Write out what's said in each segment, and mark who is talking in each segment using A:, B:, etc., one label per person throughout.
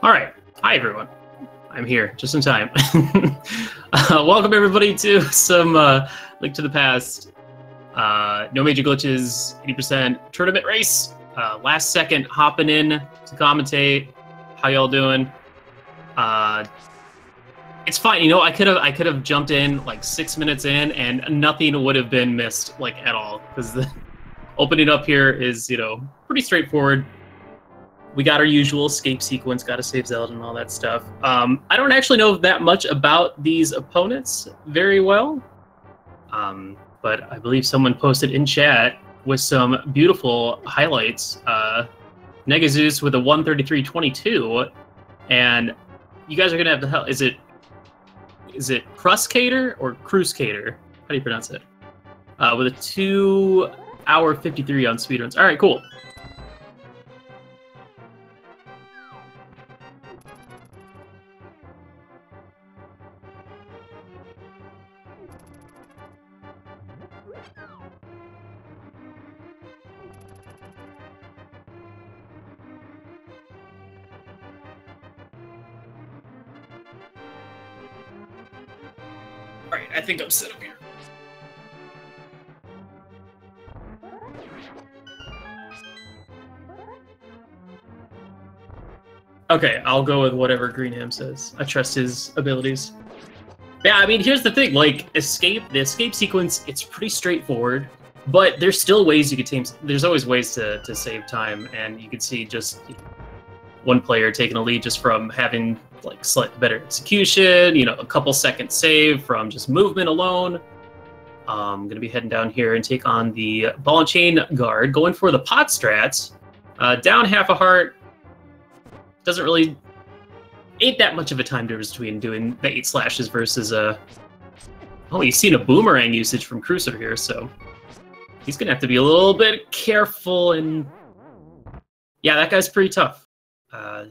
A: All right. Hi, everyone. I'm here just in time. Welcome, everybody, to some Link to the Past. No major glitches, 80% tournament race. Last second hopping in to commentate. How y'all doing? It's fine. You know, I could have jumped in like 6 minutes in, and nothing would have been missed like at all, because the opening up here is, you know, pretty straightforward. We got our usual escape sequence, got to save Zelda and all that stuff. I don't actually know that much about these opponents very well, but I believe someone posted in chat with some beautiful highlights. negaZeus with a 133.22, and you guys are gonna have to help. Is it KrusKader or KrusKader? How do you pronounce it? With a 2-hour 53 on speedruns. All right, cool. Alright, I think I'm set up here. Okay, I'll go with whatever Greenham says. I trust his abilities. Yeah, I mean, here's the thing, like, the escape sequence, it's pretty straightforward, but there's still ways you could there's always ways to save time, and you can see just one player taking a lead just from having like slightly better execution, you know, a couple seconds save from just movement alone. I'm gonna be heading down here and take on the ball and chain guard, going for the pot strats. Down half a heart. Doesn't really, ain't that much of a time difference between doing the 8 slashes versus oh, you've seen a boomerang usage from KrusKader here, so he's gonna have to be a little bit careful. And yeah, that guy's pretty tough.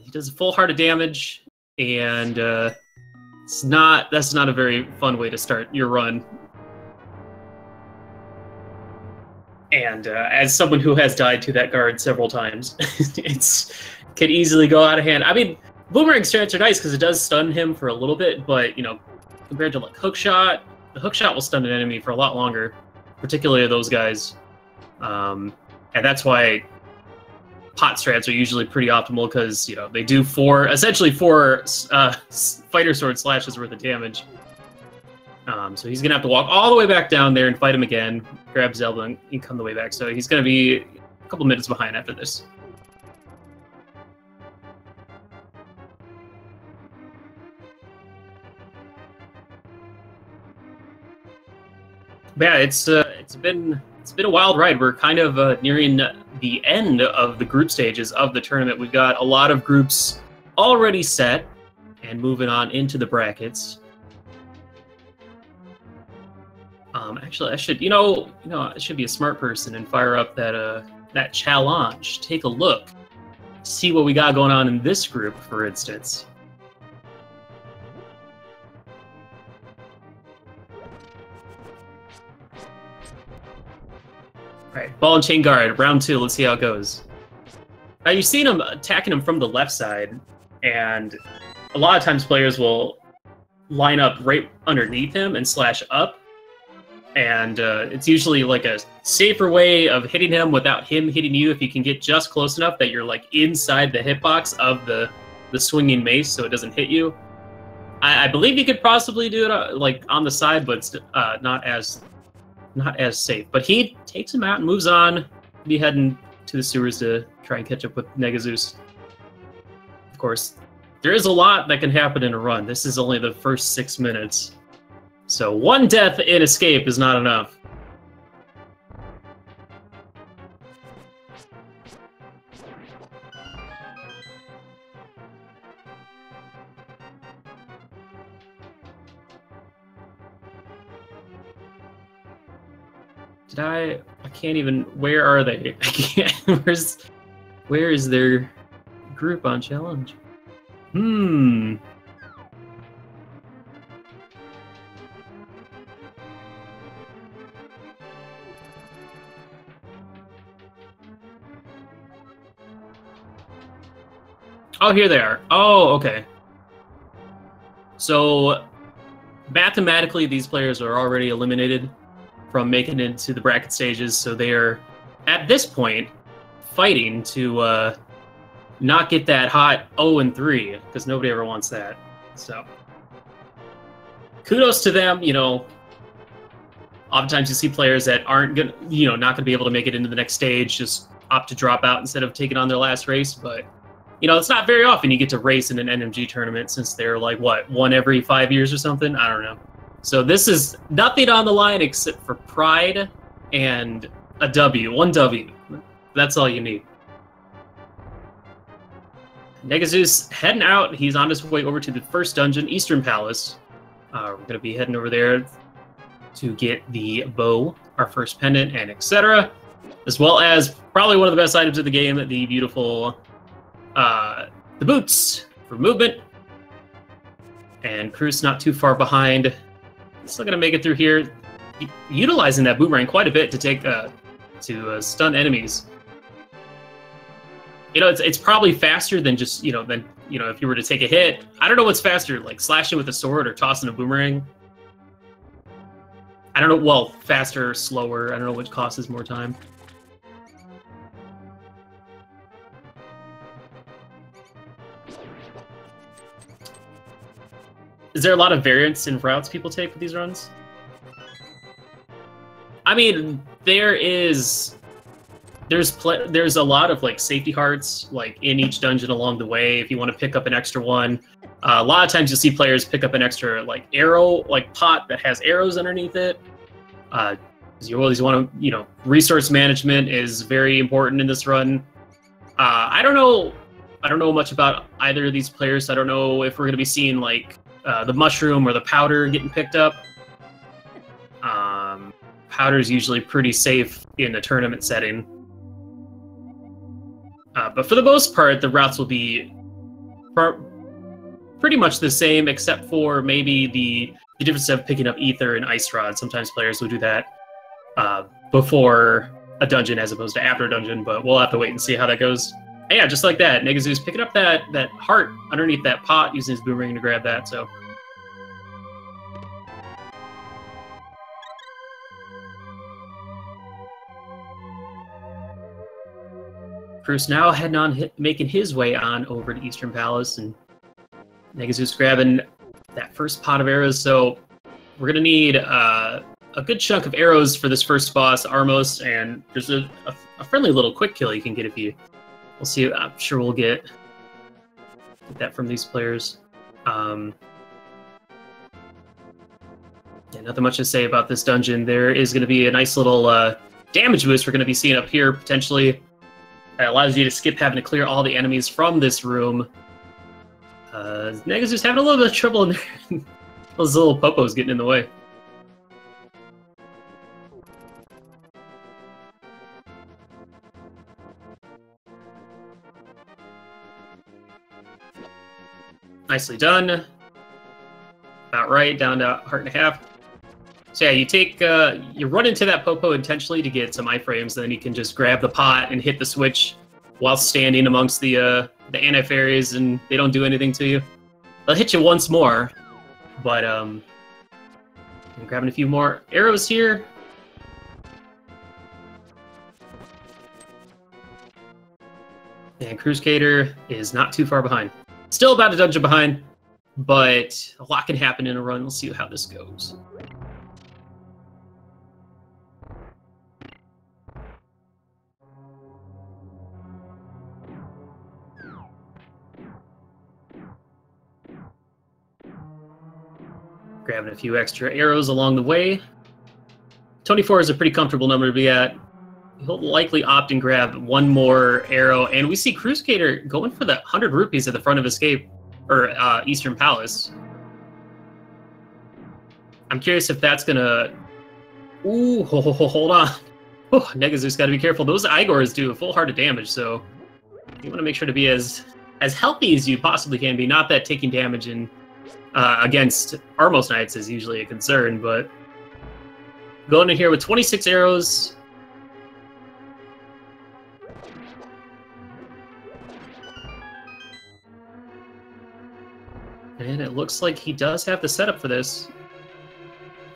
A: He does a full heart of damage. And that's not a very fun way to start your run. And as someone who has died to that guard several times, can easily go out of hand. I mean, boomerang strats are nice because it does stun him for a little bit, but you know, compared to like hookshot, the hookshot will stun an enemy for a lot longer, particularly those guys. And that's why pot strats are usually pretty optimal, because you know they do essentially four fighter sword slashes worth of damage. So he's gonna have to walk all the way back down there and fight him again, grab Zelda, and come the way back. So he's gonna be a couple minutes behind after this. But yeah, it's been a wild ride. We're kind of nearing the end of the group stages of the tournament. We've got a lot of groups already set and moving on into the brackets. Actually, I should, I should be a smart person and fire up that challenge. Take a look, see what we got going on in this group, for instance. Alright, ball and chain guard, round 2, let's see how it goes. Now you've seen him attacking him from the left side, and a lot of times players will line up right underneath him and slash up, and it's usually like a safer way of hitting him without him hitting you if you can get just close enough that you're like inside the hitbox of the swinging mace so it doesn't hit you. I believe you could possibly do it like on the side, but it's not as safe. But he takes him out and moves on. He'll be heading to the sewers to try and catch up with negaZeus. Of course, there is a lot that can happen in a run. This is only the first 6 minutes. So one death in escape is not enough. I can't even... Where are they? I can't... Where is their group on challenge? Oh, here they are. Oh, okay. So, mathematically, these players are already eliminated from making it into the bracket stages, so they are, at this point, fighting to not get that hot 0-3, because nobody ever wants that. So, kudos to them. You know, oftentimes you see players that aren't gonna, not gonna be able to make it into the next stage, just opt to drop out instead of taking on their last race. But it's not very often you get to race in an NMG tournament, since they're like what, one every 5 years or something. I don't know. So this is nothing on the line except for pride and a W, one W. That's all you need. negaZeus heading out. He's on his way over to the first dungeon, Eastern Palace. We're going to be heading over there to get the bow, our first pendant, and etc. As well as probably one of the best items of the game, the beautiful the boots for movement. And Krus not too far behind. Still going to make it through here, utilizing that boomerang quite a bit to take to stun enemies. It's probably faster than just, if you were to take a hit. I don't know what's faster, like slashing with a sword or tossing a boomerang. I don't know, well, faster or slower. I don't know which costs more time. Is there a lot of variance in routes people take with these runs? I mean, there's a lot of like safety hearts like in each dungeon along the way if you want to pick up an extra one. A lot of times you'll see players pick up an extra like arrow, like pot that has arrows underneath it. You always want to, resource management is very important in this run. I don't know much about either of these players. I don't know if we're going to be seeing like the mushroom or the powder getting picked up. Powder is usually pretty safe in a tournament setting. But for the most part, the routes will be pretty much the same, except for maybe the difference of picking up ether and ice rod. Sometimes players will do that before a dungeon as opposed to after a dungeon, but we'll have to wait and see how that goes. And yeah, just like that, negaZeus picking up that heart underneath that pot, using his boomerang to grab that. So. Krus now heading on, making his way on over to Eastern Palace, and negaZeus grabbing that first pot of arrows. So we're going to need a good chunk of arrows for this first boss, Armos, and there's a friendly little quick kill you can get if you... We'll see. I'm sure we'll get that from these players. Yeah, nothing much to say about this dungeon. There is going to be a nice little damage boost we're going to be seeing up here, potentially. It allows you to skip having to clear all the enemies from this room. negaZeus having a little bit of trouble in there. Those little popos getting in the way. Nicely done. About right, down to heart and a half. So yeah, you take, you run into that popo intentionally to get some iframes, then you can just grab the pot and hit the switch while standing amongst the anti-fairies, and they don't do anything to you. They'll hit you once more, but I'm grabbing a few more arrows here. And KrusKader is not too far behind. Still about a dungeon behind, but a lot can happen in a run. We'll see how this goes. Grabbing a few extra arrows along the way. 24 is a pretty comfortable number to be at. He'll likely opt and grab one more arrow, and we see KrusKader going for the 100 rupees at the front of Escape, or Eastern Palace. I'm curious if that's gonna Ooh, hold on. Oh, negaZeus got to be careful. Those Igors do a full heart of damage, so you want to make sure to be as healthy as you possibly can be. Not that taking damage in against Armos Knights is usually a concern, but going in here with 26 arrows. And it looks like he does have the setup for this.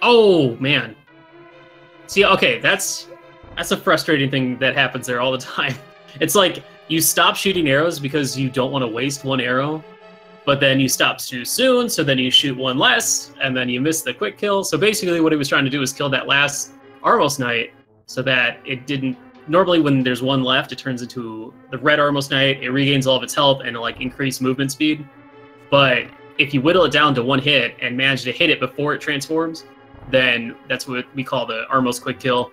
A: Oh, man. See, okay, that's a frustrating thing that happens there all the time. It's like you stop shooting arrows because you don't want to waste one arrow, but then you stop too soon, so then you shoot one less, and then you miss the quick kill. So basically what he was trying to do was kill that last Armos Knight so that it didn't... Normally when there's one left, it turns into the red Armos Knight, it regains all of its health and like increase movement speed. But if you whittle it down to one hit and manage to hit it before it transforms, then that's what we call the Armos quick kill.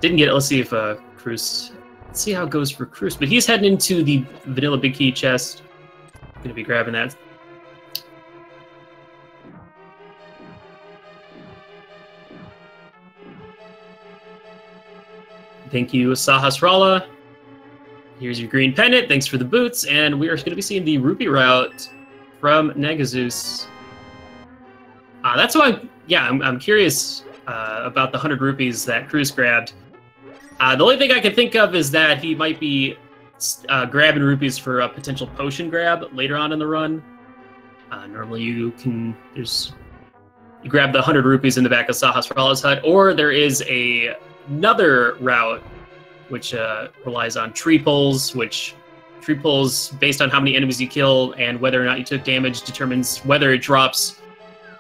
A: Didn't get it. Let's see if Krus... Let's see how it goes for Krus. But he's heading into the vanilla big key chest. Going to be grabbing that. Thank you, Sahasrala. Here's your green pendant. Thanks for the boots. And we are going to be seeing the rupee route from negaZeus. That's why, I'm curious about the 100 rupees that Krus grabbed. The only thing I can think of is that he might be grabbing rupees for a potential potion grab later on in the run. Normally you grab the 100 rupees in the back of Sahasrala's hut, or there is another route which relies on tree pulls, which tree pulls, based on how many enemies you kill and whether or not you took damage, determines whether it drops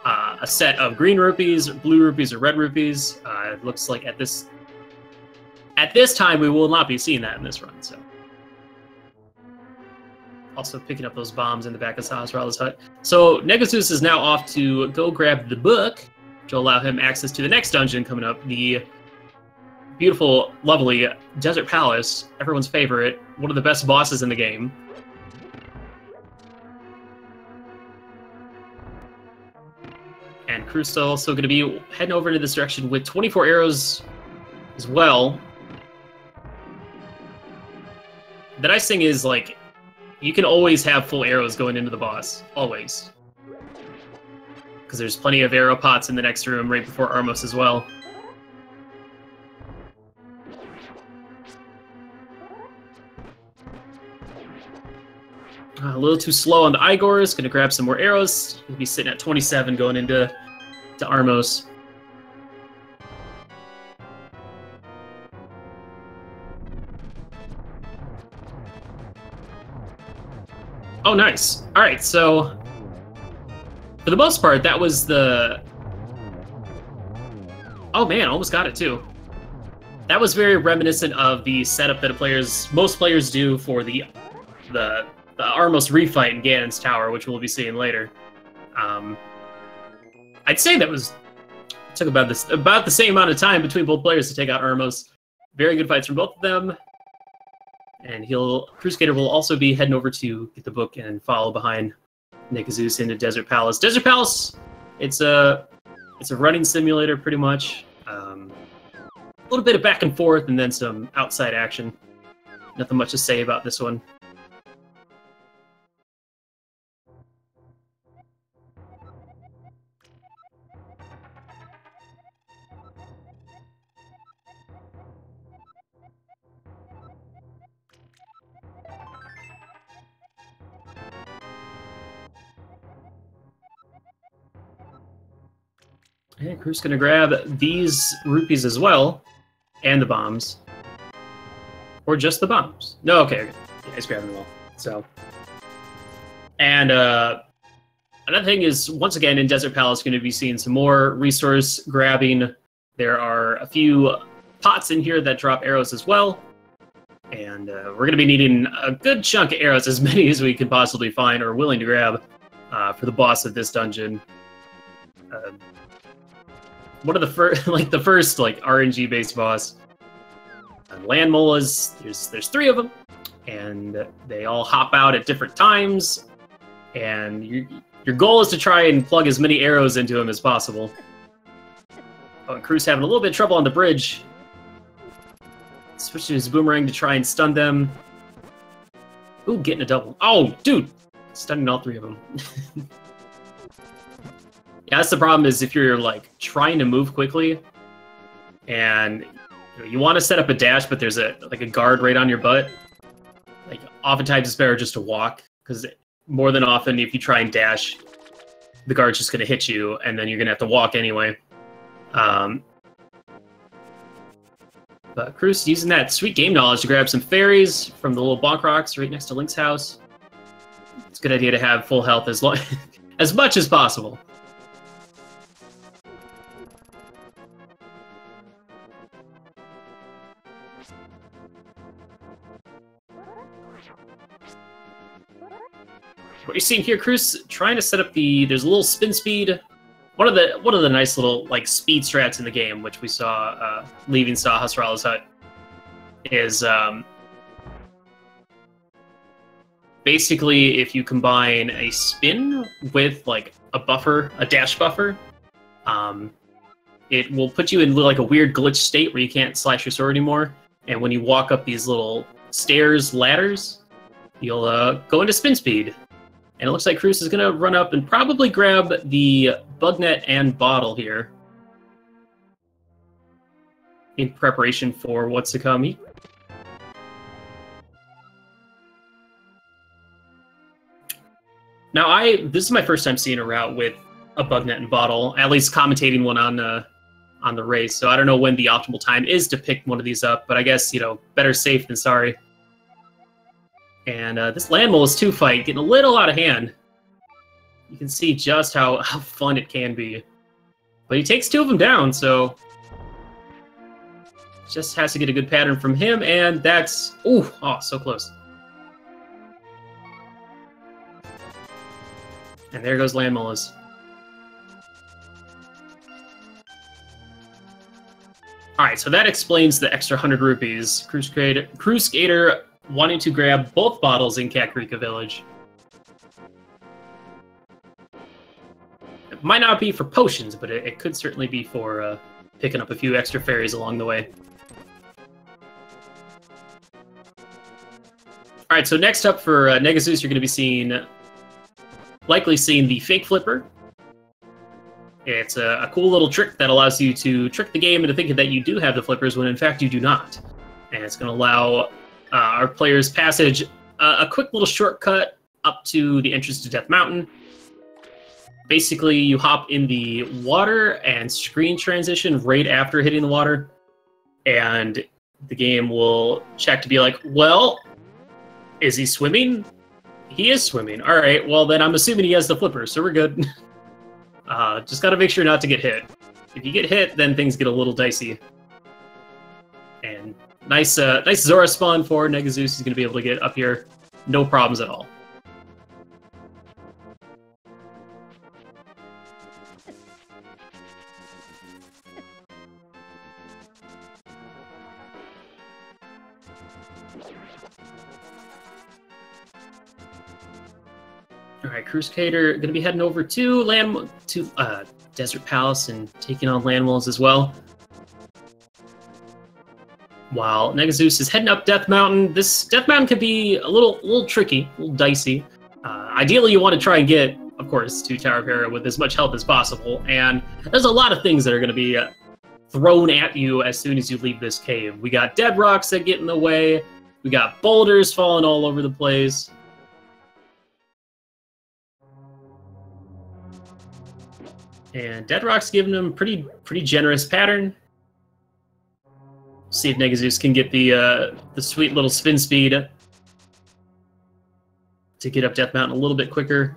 A: a set of green rupees, blue rupees, or red rupees. It looks like at this time we will not be seeing that in this run. So, also picking up those bombs in the back of Sahasrala's hut. So negaZeus is now off to go grab the book, which will allow him access to the next dungeon coming up, the beautiful, lovely Desert Palace, everyone's favorite, one of the best bosses in the game. And Krus is also going to be heading over into this direction with 24 arrows as well. The nice thing is, like, you can always have full arrows going into the boss. Always. Because there's plenty of arrow pots in the next room right before Armos as well. A little too slow on the Igors. Going to grab some more arrows. He'll be sitting at 27 going into Armos. Oh, nice. All right, so for the most part, that was the... Oh, man, almost got it, too. That was very reminiscent of the setup that most players do for the Armos refight in Ganon's Tower, which we'll be seeing later. I'd say that took about the same amount of time between both players to take out Armos. Very good fights from both of them. And KrusKader will also be heading over to get the book and follow behind negaZeus into Desert Palace. Desert Palace, it's a running simulator pretty much. A little bit of back and forth and then some outside action. Nothing much to say about this one. And Krus gonna grab these rupees as well, and the bombs. Or just the bombs. No, okay. Yeah, he's grabbing them all. So. And another thing is, once again, in Desert Palace, going to be seeing some more resource grabbing. There are a few pots in here that drop arrows as well. And we're going to be needing a good chunk of arrows, as many as we can possibly find or willing to grab for the boss of this dungeon. One of the first, the first RNG-based boss. Land molas, there's 3 of them, and they all hop out at different times. And your goal is to try and plug as many arrows into them as possible. Oh, and Krus having a little bit of trouble on the bridge. Switches his boomerang to try and stun them. Ooh, getting a double. Oh, dude! Stunning all three of them. Yeah, that's the problem, is if you're, like, trying to move quickly, and you want to set up a dash, but there's a guard right on your butt. Like, oftentimes it's better just to walk, because more than often, if you try and dash, the guard's just going to hit you, and then you're going to have to walk anyway. But Krus using that sweet game knowledge to grab some fairies from the little bonk rocks right next to Link's house. It's a good idea to have full health as much as possible. What you're seeing here, Krus, trying to set up there's a little spin speed. One of the nice little like speed strats in the game, which we saw leaving Hasrala's hut, is basically if you combine a spin with like a dash buffer, it will put you in like a weird glitch state where you can't slash your sword anymore. And when you walk up these little ladders, you'll go into spin speed. And it looks like Krus is going to run up and probably grab the bug net and bottle here in preparation for what's to come. Now, this is my first time seeing a route with a bug net and bottle, at least commentating one on the race. So I don't know when the optimal time is to pick one of these up, but I guess, better safe than sorry. And this Land Moles 2 fight getting a little out of hand. You can see just how fun it can be. But he takes 2 of them down, so just has to get a good pattern from him, and that's... Ooh, oh, so close. And there goes Land Moles. Alright, so that explains the extra 100 rupees. KrusKader wanting to grab both bottles in Kakariko Village. It might not be for potions, but it could certainly be for picking up a few extra fairies along the way. Alright, so next up for negaZeus, you're going to be likely seeing the Fake Flipper. It's a cool little trick that allows you to trick the game into thinking that you do have the flippers when in fact you do not. And it's going to allow our players passage a quick little shortcut up to the entrance to Death Mountain. Basically, you hop in the water and screen transition right after hitting the water, and the game will check to be like, well, is he swimming? He is swimming. All right, well, then I'm assuming he has the flipper, so we're good. Just got to make sure not to get hit. If you get hit, then things get a little dicey. And nice Zora spawn for negaZeus. He's going to be able to get up here. No problems at all. Alright, KrusKader going to be heading over to Desert Palace and taking on Land Moles as well. While negaZeus is heading up Death Mountain. This Death Mountain could be a little tricky, a little dicey. Ideally, you want to try and get, of course, to Tower of Hera with as much health as possible. And there's a lot of things that are going to be thrown at you as soon as you leave this cave. We got dead rocks that get in the way. We got boulders falling all over the place. And Dead Rock's giving him pretty generous pattern. See if negaZeus can get the sweet little spin speed to get up Death Mountain a little bit quicker.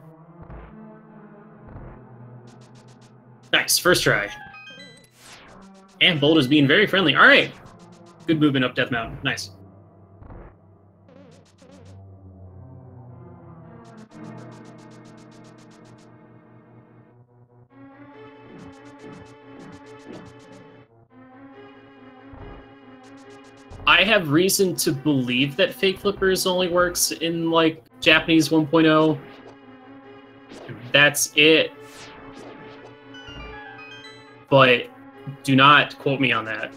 A: Nice, first try. And Boulder's being very friendly. All right, good movement up Death Mountain. Nice. I have reason to believe that Fake Flippers only works in, like, Japanese 1.0. That's it. But Do not quote me on that.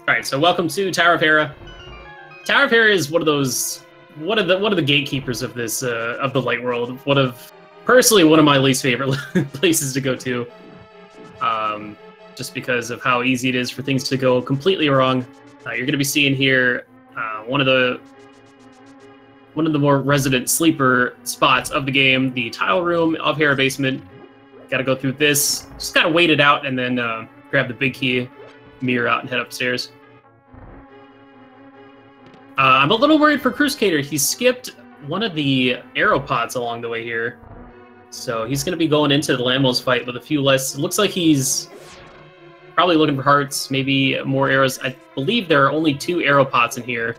A: All right, so welcome to Tower of Hera. Tower of Hera is one of the gatekeepers of this of the light world. Personally one of my least favorite places to go to, just because of how easy it is for things to go completely wrong. You're going to be seeing here one of the more resident sleeper spots of the game, the tile room of Hera Basement. Got to go through this. Just got to wait it out and then grab the big key, mirror out, and head upstairs. I'm a little worried for KrusKader. He skipped one of the arrow pods along the way here. So he's going to be going into the Lamos fight with a few less. It looks like he's probably looking for hearts, maybe more arrows. I believe there are only 2 arrow pots in here.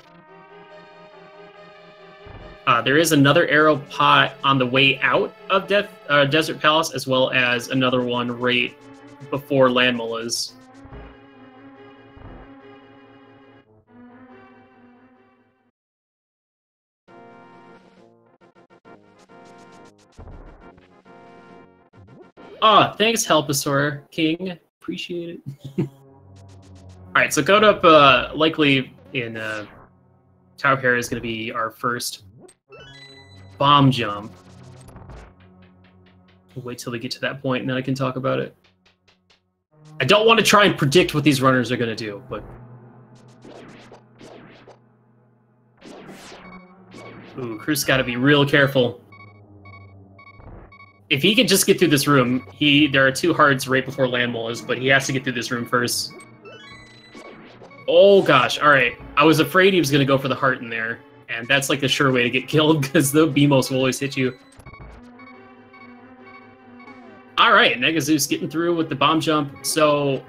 A: There is another arrow pot on the way out of Desert Palace, as well as another one right before Land Mullahs. Oh, thanks, Helpasaur King. Appreciate it. Alright, so going up likely in Tower of Hera is going to be our first bomb jump. We'll wait till we get to that point and then I can talk about it. I don't want to try and predict what these runners are going to do, but... Ooh, Krus got to be real careful. If he could just get through this room, there are 2 hearts right before Land Mullahs, but he has to get through this room first. Oh gosh, alright. I was afraid he was going to go for the heart in there, and that's like the sure way to get killed, because the BMOS will always hit you. Alright, negaZeus getting through with the bomb jump. So,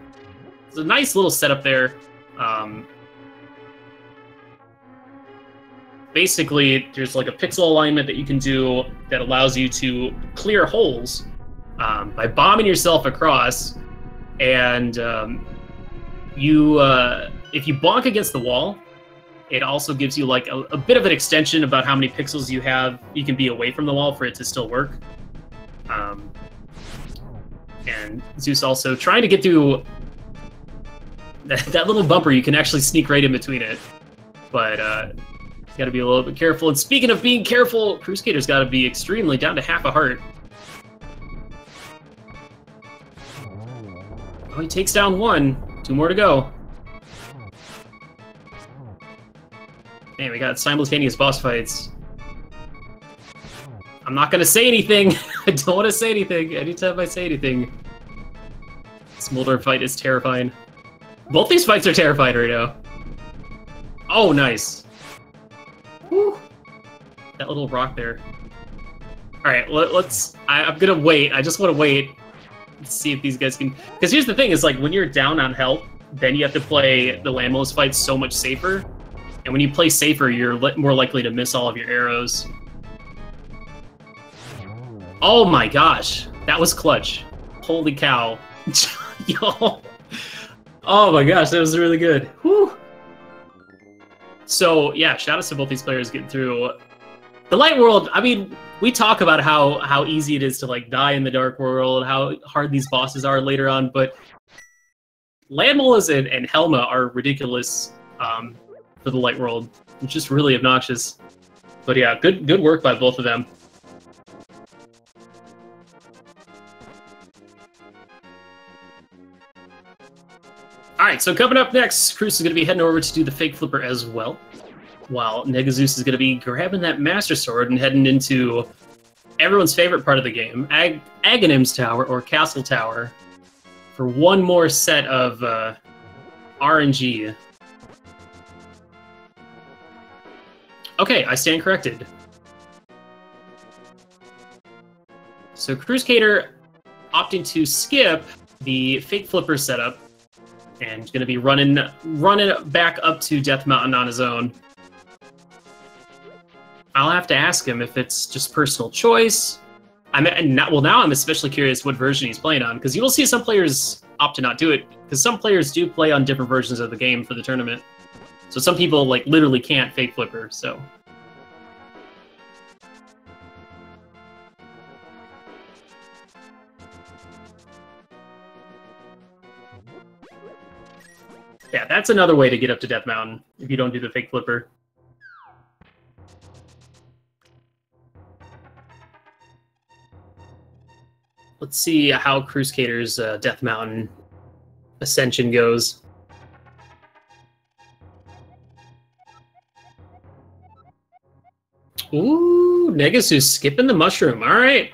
A: it's a nice little setup there. Basically, there's like a pixel alignment that you can do that allows you to clear holes by bombing yourself across. And if you bonk against the wall, it also gives you like a bit of an extension about how many pixels you can be away from the wall for it to still work. And Zeus also trying to get through that little bumper. You can actually sneak right in between it, but got to be a little bit careful. And speaking of being careful, KrusKader's got to be extremely down to half a heart. Oh, he takes down 1. 2 more to go. Man, we got simultaneous boss fights. I'm not going to say anything. I don't want to say anything. Anytime I say anything. Smolder fight is terrifying. Both these fights are terrifying right now. Oh, nice. Whew. That little rock there. Alright, I'm gonna wait. I just want to wait and see if these guys can... Because here's the thing, is like when you're down on health, then you have to play the Land Mullahs fights so much safer. And when you play safer, you're more likely to miss all of your arrows. Oh my gosh, that was clutch. Holy cow. Yo. Oh my gosh, that was really good. Whew. So, yeah, shout-outs to both these players getting through. The Light World, I mean, we talk about how easy it is to, like, die in the Dark World, how hard these bosses are later on, but Land Mullahs and Helma are ridiculous for the Light World. It's just really obnoxious. But yeah, good work by both of them. Alright, so coming up next, Krus is going to be heading over to do the Fake Flipper as well, while negaZeus is going to be grabbing that Master Sword and heading into everyone's favorite part of the game, Aghanim's Tower, or Castle Tower, for one more set of RNG. Okay, I stand corrected. So KrusKader opting to skip the Fake Flipper setup, and going to be running back up to Death Mountain on his own. I'll have to ask him if it's just personal choice. Now I'm especially curious what version he's playing on, because you will see some players opt to not do it, because some players do play on different versions of the game for the tournament. So some people like literally can't Fake Flipper, so. Yeah, that's another way to get up to Death Mountain if you don't do the fake flipper. Let's see how KrusKader's Death Mountain ascension goes. Ooh, negaZeus skipping the mushroom. All right.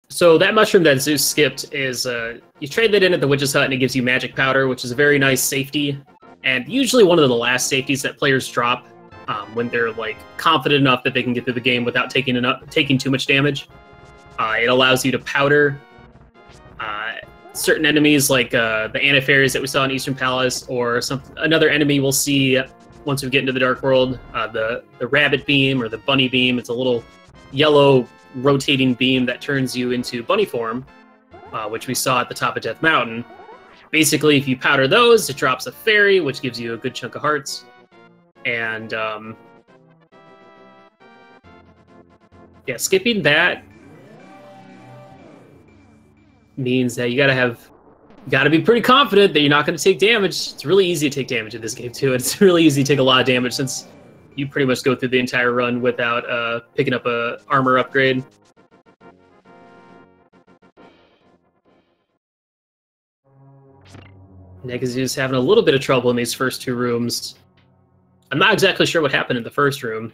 A: So that mushroom that Zeus skipped is, you trade that in at the Witch's Hut and it gives you magic powder, which is a very nice safety, and usually one of the last safeties that players drop when they're like confident enough that they can get through the game without taking too much damage. It allows you to powder certain enemies like the Antifairies that we saw in Eastern Palace, or another enemy we'll see once we get into the Dark World, the Rabbit Beam or the Bunny Beam. It's a little yellow rotating beam that turns you into bunny form, which we saw at the top of Death Mountain. Basically, if you powder those, it drops a fairy, which gives you a good chunk of hearts. And yeah, skipping that means that you gotta be pretty confident that you're not going to take damage. It's really easy to take damage in this game too. It's really easy to take a lot of damage since you pretty much go through the entire run without picking up a armor upgrade. negaZeus having a little bit of trouble in these first two rooms. I'm not exactly sure what happened in the first room,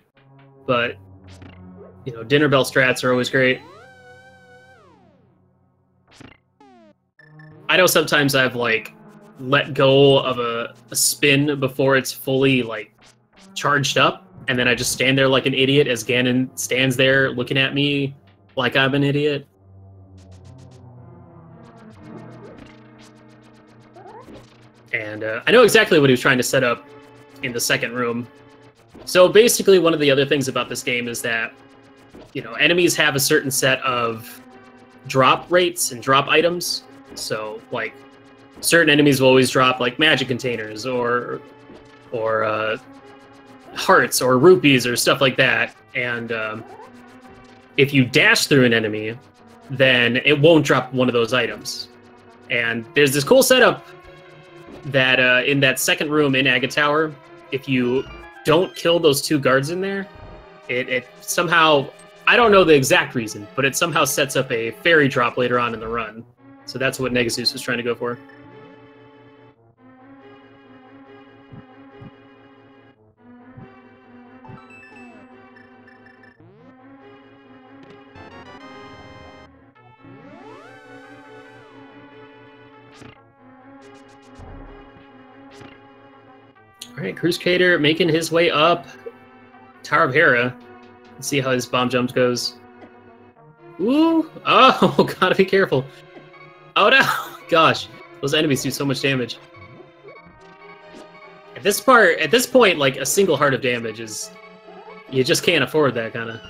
A: but you know, dinner bell strats are always great. I know sometimes I've like let go of a spin before it's fully like charged up, and then I just stand there like an idiot as Ganon stands there looking at me like I'm an idiot. And I know exactly what he was trying to set up in the second room. So basically, one of the other things about this game is that, you know, enemies have a certain set of drop rates and drop items. So, like, certain enemies will always drop, like, magic containers or hearts or rupees or stuff like that. And if you dash through an enemy, then it won't drop one of those items. And there's this cool setup that in that second room in Agate Tower, if you don't kill those two guards in there, it somehow, I don't know the exact reason, but it somehow sets up a fairy drop later on in the run. So that's what negaZeus was trying to go for. All right, KrusKader making his way up Tower of Hera. Let's see how his bomb jump goes. Ooh! Oh, gotta be careful. Oh no! Gosh, those enemies do so much damage. At this point, like a single heart of damage is, you just can't afford that kind of.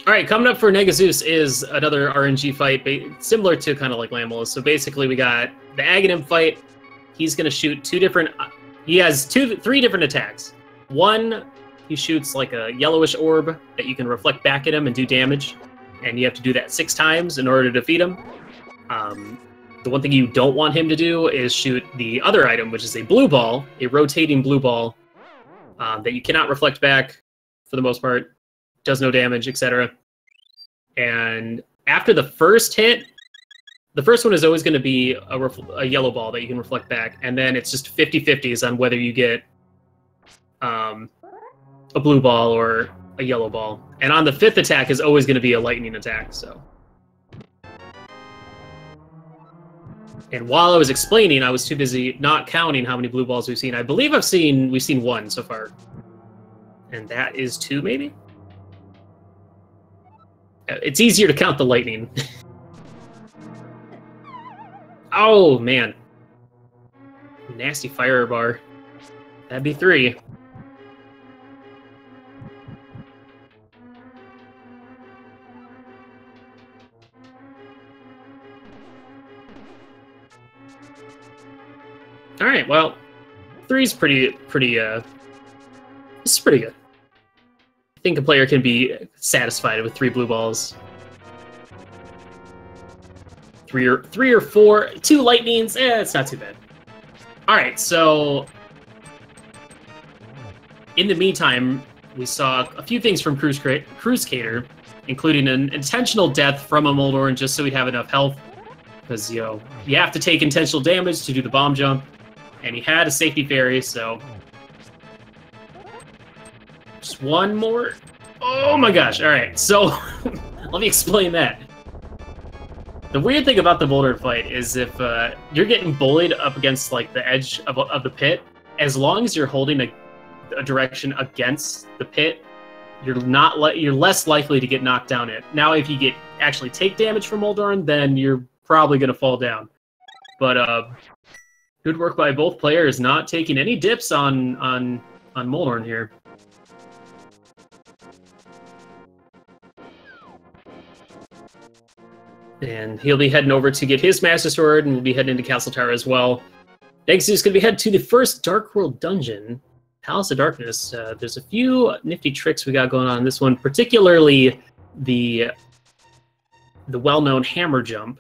A: All right, coming up for negaZeus is another RNG fight, similar to kind of like Lamelo. So basically, we got the Aghanim fight. He's going to shoot he has three different attacks. One, he shoots like a yellowish orb that you can reflect back at him and do damage. And you have to do that 6 times in order to defeat him. The one thing you don't want him to do is shoot the other item, which is a blue ball, a rotating blue ball that you cannot reflect back for the most part. Does no damage, etc. And after the first hit, the first one is always going to be a yellow ball that you can reflect back, and then it's just 50-50s on whether you get a blue ball or a yellow ball. And on the 5th attack is always going to be a lightning attack. So, and while I was explaining, I was too busy not counting how many blue balls we've seen. I believe we've seen 1 so far, and that is 2 maybe. It's easier to count the lightning. Oh, man. Nasty fire bar. That'd be 3. All right, well, 3's pretty. This is pretty good. I think a player can be satisfied with 3 blue balls. 3 or 4, 2 lightnings. It's not too bad. All right, so in the meantime, we saw a few things from KrusKader, including an intentional death from a Moldorn just so we'd have enough health, because you have to take intentional damage to do the bomb jump, and he had a safety fairy, so just one more. Oh my gosh! All right, so let me explain that. The weird thing about the Moldorn fight is if you're getting bullied up against like the edge of the pit, as long as you're holding a direction against the pit, you're less likely to get knocked down it. Now, if you actually take damage from Moldorn, then you're probably gonna fall down. But good work by both players, not taking any dips on Moldorn here. And he'll be heading over to get his Master Sword, and we'll be heading into Castle Tower as well. negaZeus is going to be headed to the first Dark World dungeon, Palace of Darkness. There's a few nifty tricks we got going on in this one, particularly the well-known hammer jump,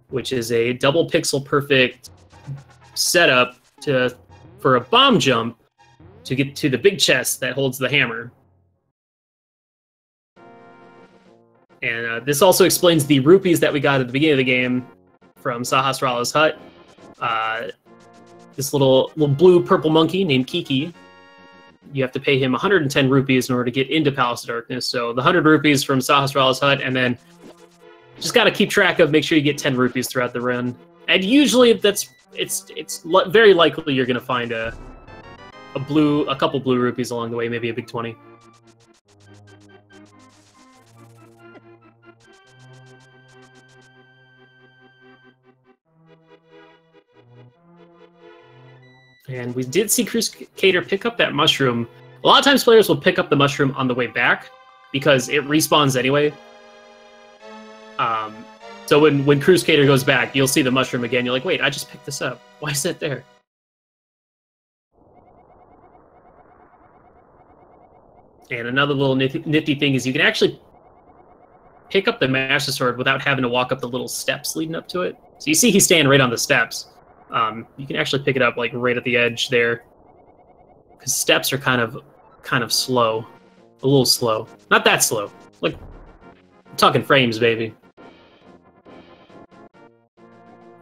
A: which is a double pixel perfect setup for a bomb jump to get to the big chest that holds the hammer. And this also explains the rupees that we got at the beginning of the game from Sahasrara's hut. This little blue-purple monkey named Kiki, you have to pay him 110 rupees in order to get into Palace of Darkness. So the 100 rupees from Sahasrara's hut, and then just got to keep track of, make sure you get 10 rupees throughout the run. And usually it's very likely you're going to find a couple blue rupees along the way, maybe a big 20. And we did see KrusKader pick up that mushroom. A lot of times players will pick up the mushroom on the way back because it respawns anyway. So when KrusKader goes back, you'll see the mushroom again. You're like, wait, I just picked this up. Why is it there? And another little nifty thing is you can actually pick up the Master Sword without having to walk up the little steps leading up to it. So you see he's standing right on the steps. You can actually pick it up like right at the edge there, because steps are kind of slow, a little slow. Not that slow. Like, I'm talking frames, baby.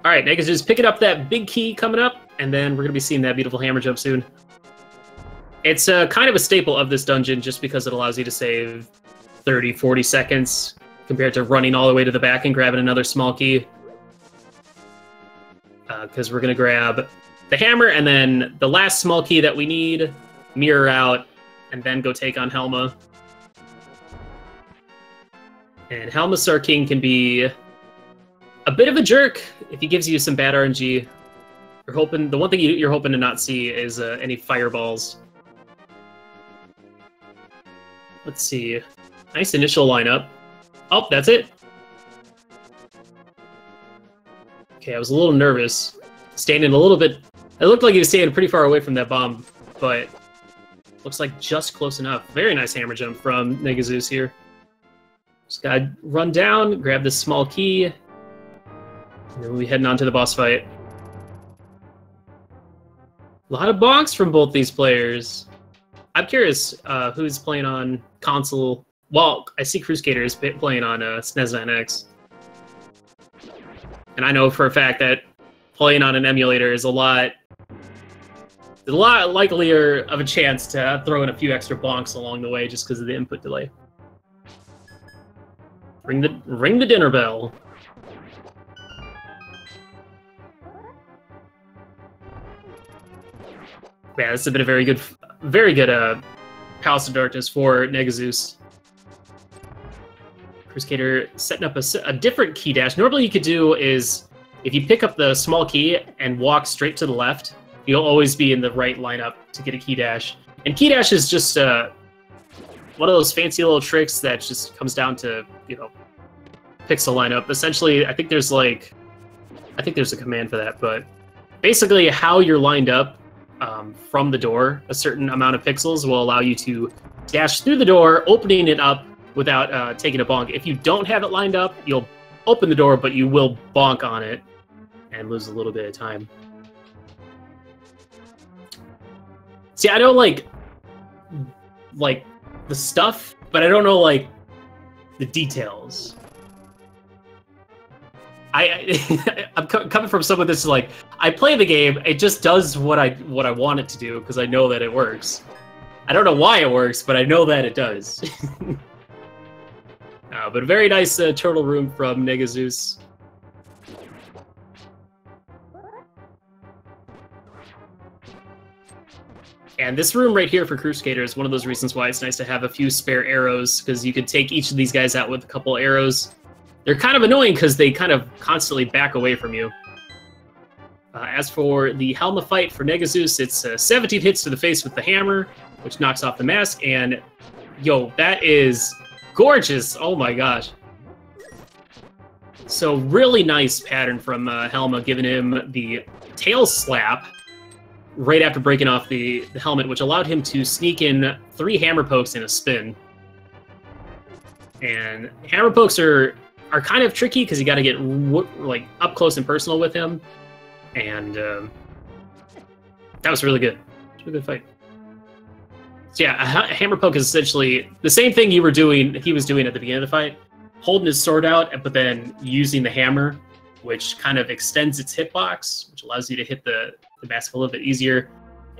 A: All right, negaZeus picking up that big key coming up, and then we're gonna be seeing that beautiful hammer jump soon. It's kind of a staple of this dungeon just because it allows you to save 30, 40 seconds compared to running all the way to the back and grabbing another small key. Because we're going to grab the hammer, and then the last small key that we need, mirror out, and then go take on Helma. And Helma Star King can be a bit of a jerk if he gives you some bad RNG. The one thing you're hoping to not see is any fireballs. Let's see. Nice initial lineup. Oh, that's it. Okay, I was a little nervous. Standing a little bit... It looked like he was standing pretty far away from that bomb, but looks like just close enough. Very nice hammer jump from negaZeus here. Just gotta run down, grab this small key, and then we'll be heading on to the boss fight. A lot of bonks from both these players. I'm curious who's playing on console. Well, I see KrusKader is playing on SNES 9X. And I know for a fact that playing on an emulator is a lot likelier of a chance to throw in a few extra bonks along the way just because of the input delay. Ring the dinner bell. Yeah, this has been a very good Palace of Darkness for negaZeus. KrusKader setting up a different key dash. Normally you could do is, if you pick up the small key and walk straight to the left, you'll always be in the right lineup to get a key dash. And key dash is just one of those fancy little tricks that just comes down to, pixel lineup. Essentially, I think there's a command for that, but basically how you're lined up from the door, a certain amount of pixels will allow you to dash through the door, opening it up without taking a bonk. If you don't have it lined up, you'll open the door, but you will bonk on it and lose a little bit of time. See, I know like the stuff, but I don't know like the details. I'm coming from someone that's like, I play the game, it just does what I want it to do because I know that it works. I don't know why it works, but I know that it does. But a very nice turtle room from negaZeus. And this room right here for KrusKader is one of those reasons why it's nice to have a few spare arrows, because you could take each of these guys out with a couple arrows. They're kind of annoying because they kind of constantly back away from you. As for the Helma fight for negaZeus, it's 17 hits to the face with the hammer, which knocks off the mask, and yo, that is gorgeous! Oh my gosh. So really nice pattern from Helma, giving him the tail slap right after breaking off the helmet, which allowed him to sneak in 3 hammer pokes in a spin. And hammer pokes are kind of tricky because you got to get like up close and personal with him, and that was really good. It was a good fight. So yeah, a hammer poke is essentially the same thing he was doing at the beginning of the fight, holding his sword out, but then using the hammer, which kind of extends its hitbox, which allows you to hit the mask a little bit easier.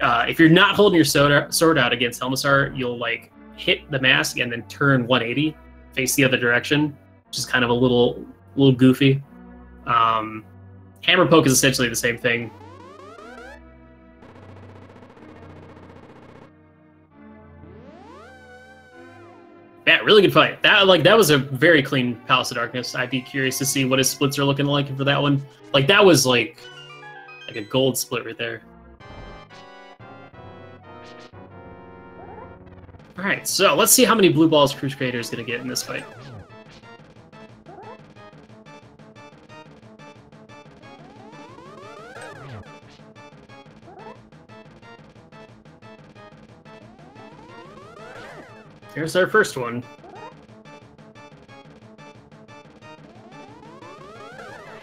A: If you're not holding your sword out against Helmasaur, you'll like hit the mask and then turn 180, face the other direction, which is kind of a little goofy. Hammer poke is essentially the same thing. Yeah, really good fight. That was a very clean Palace of Darkness. I'd be curious to see what his splits are looking like for that one. Like that was like a gold split right there. All right, so let's see how many blue balls KrusKader is going to get in this fight. Here's our first one.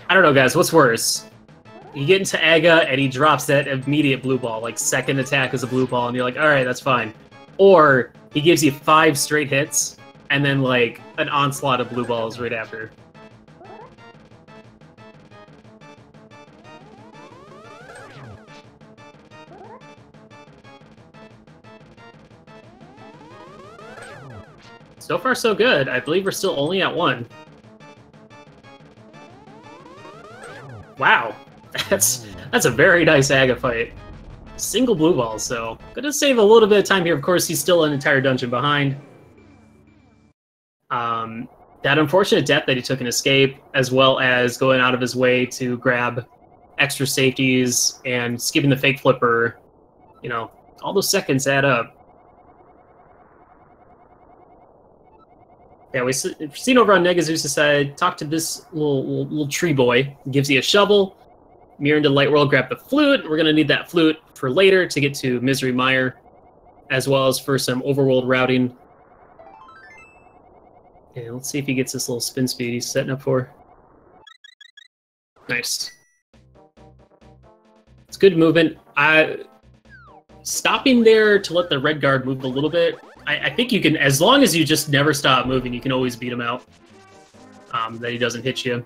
A: I don't know, guys. What's worse? You get into Aga and he drops that immediate blue ball, like second attack is a blue ball, and you're like, all right, that's fine. Or he gives you 5 straight hits and then like an onslaught of blue balls right after. So far, so good. I believe we're still only at 1. Wow, that's a very nice Aga fight. Single blue ball, so gonna save a little bit of time here. Of course, he's still an entire dungeon behind. That unfortunate death that he took in Escape, as well as going out of his way to grab extra safeties and skipping the fake flipper, you know, all those seconds add up. Yeah, we've seen over on negaZeus' side, talk to this little tree boy. He gives you a shovel. Mirror into Light World, grab the flute. We're going to need that flute for later to get to Misery Mire, as well as for some overworld routing. And let's see if he gets this little spin speed he's setting up for. Nice. It's good movement. Stopping there to let the red guard move a little bit, I think you can, as long as you just never stop moving, you can always beat him out. That he doesn't hit you.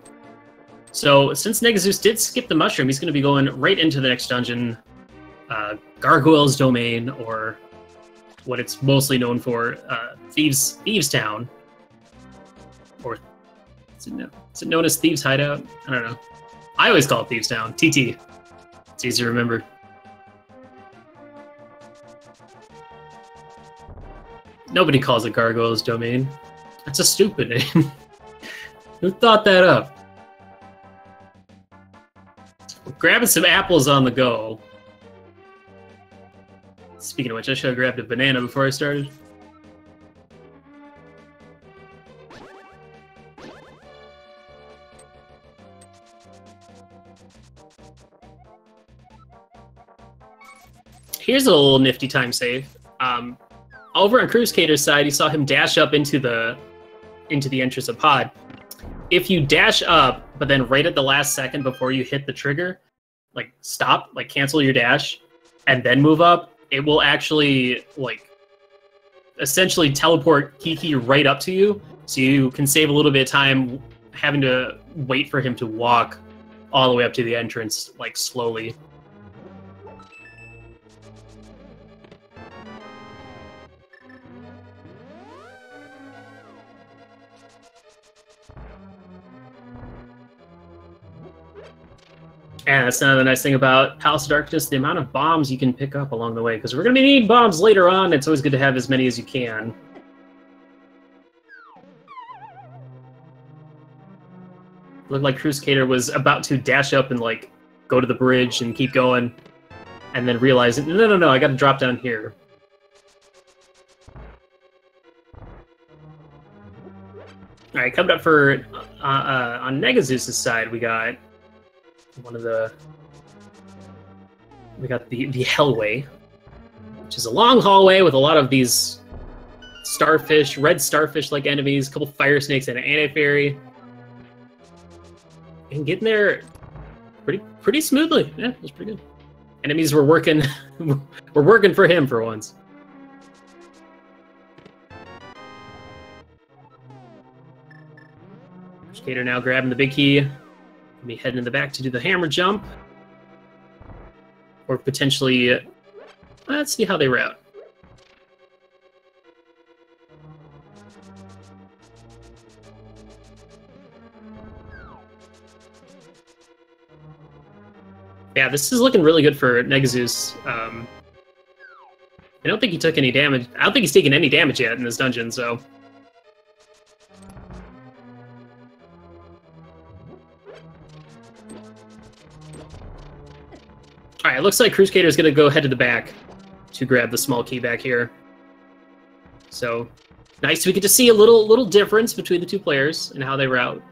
A: So, since negaZeus did skip the mushroom, he's going to be going right into the next dungeon, Gargoyle's Domain, or what it's mostly known for, Thieves Town. Or is it known as Thieves Hideout? I don't know. I always call it Thieves Town. TT. It's easy to remember. Nobody calls it Gargoyle's Domain. That's a stupid name. Who thought that up? Grabbing some apples on the go. Speaking of which, I should have grabbed a banana before I started. Here's a little nifty time save. Over on KrusKader's side, you saw him dash up into the entrance of pod. If you dash up, but then right at the last second before you hit the trigger, like stop, like cancel your dash, and then move up, it will actually like essentially teleport Kiki right up to you, so you can save a little bit of time having to wait for him to walk all the way up to the entrance, like slowly. And that's another nice thing about Palace of Darkness, the amount of bombs you can pick up along the way, because we're going to need bombs later on. It's always good to have as many as you can. Looked like KrusKader was about to dash up and like go to the bridge and keep going, and then realize, no, I got to drop down here. All right, coming up for on negaZeus' side, we got the Hellway, which is a long hallway with a lot of these starfish, red starfish-like enemies, a couple fire snakes, and an anti-fairy. And getting there pretty smoothly. Yeah, it was pretty good. Enemies were working were working for him for once. KrusKader now grabbing the big key. Be heading in the back to do the hammer jump. Or potentially, let's see how they route. Yeah, this is looking really good for negaZeus. I don't think he took any damage. I don't think he's taken any damage yet in this dungeon, so... All right, it looks like KrusKader is going to go head to the back to grab the small key back here. So, nice. We get to see a little difference between the two players and how they route.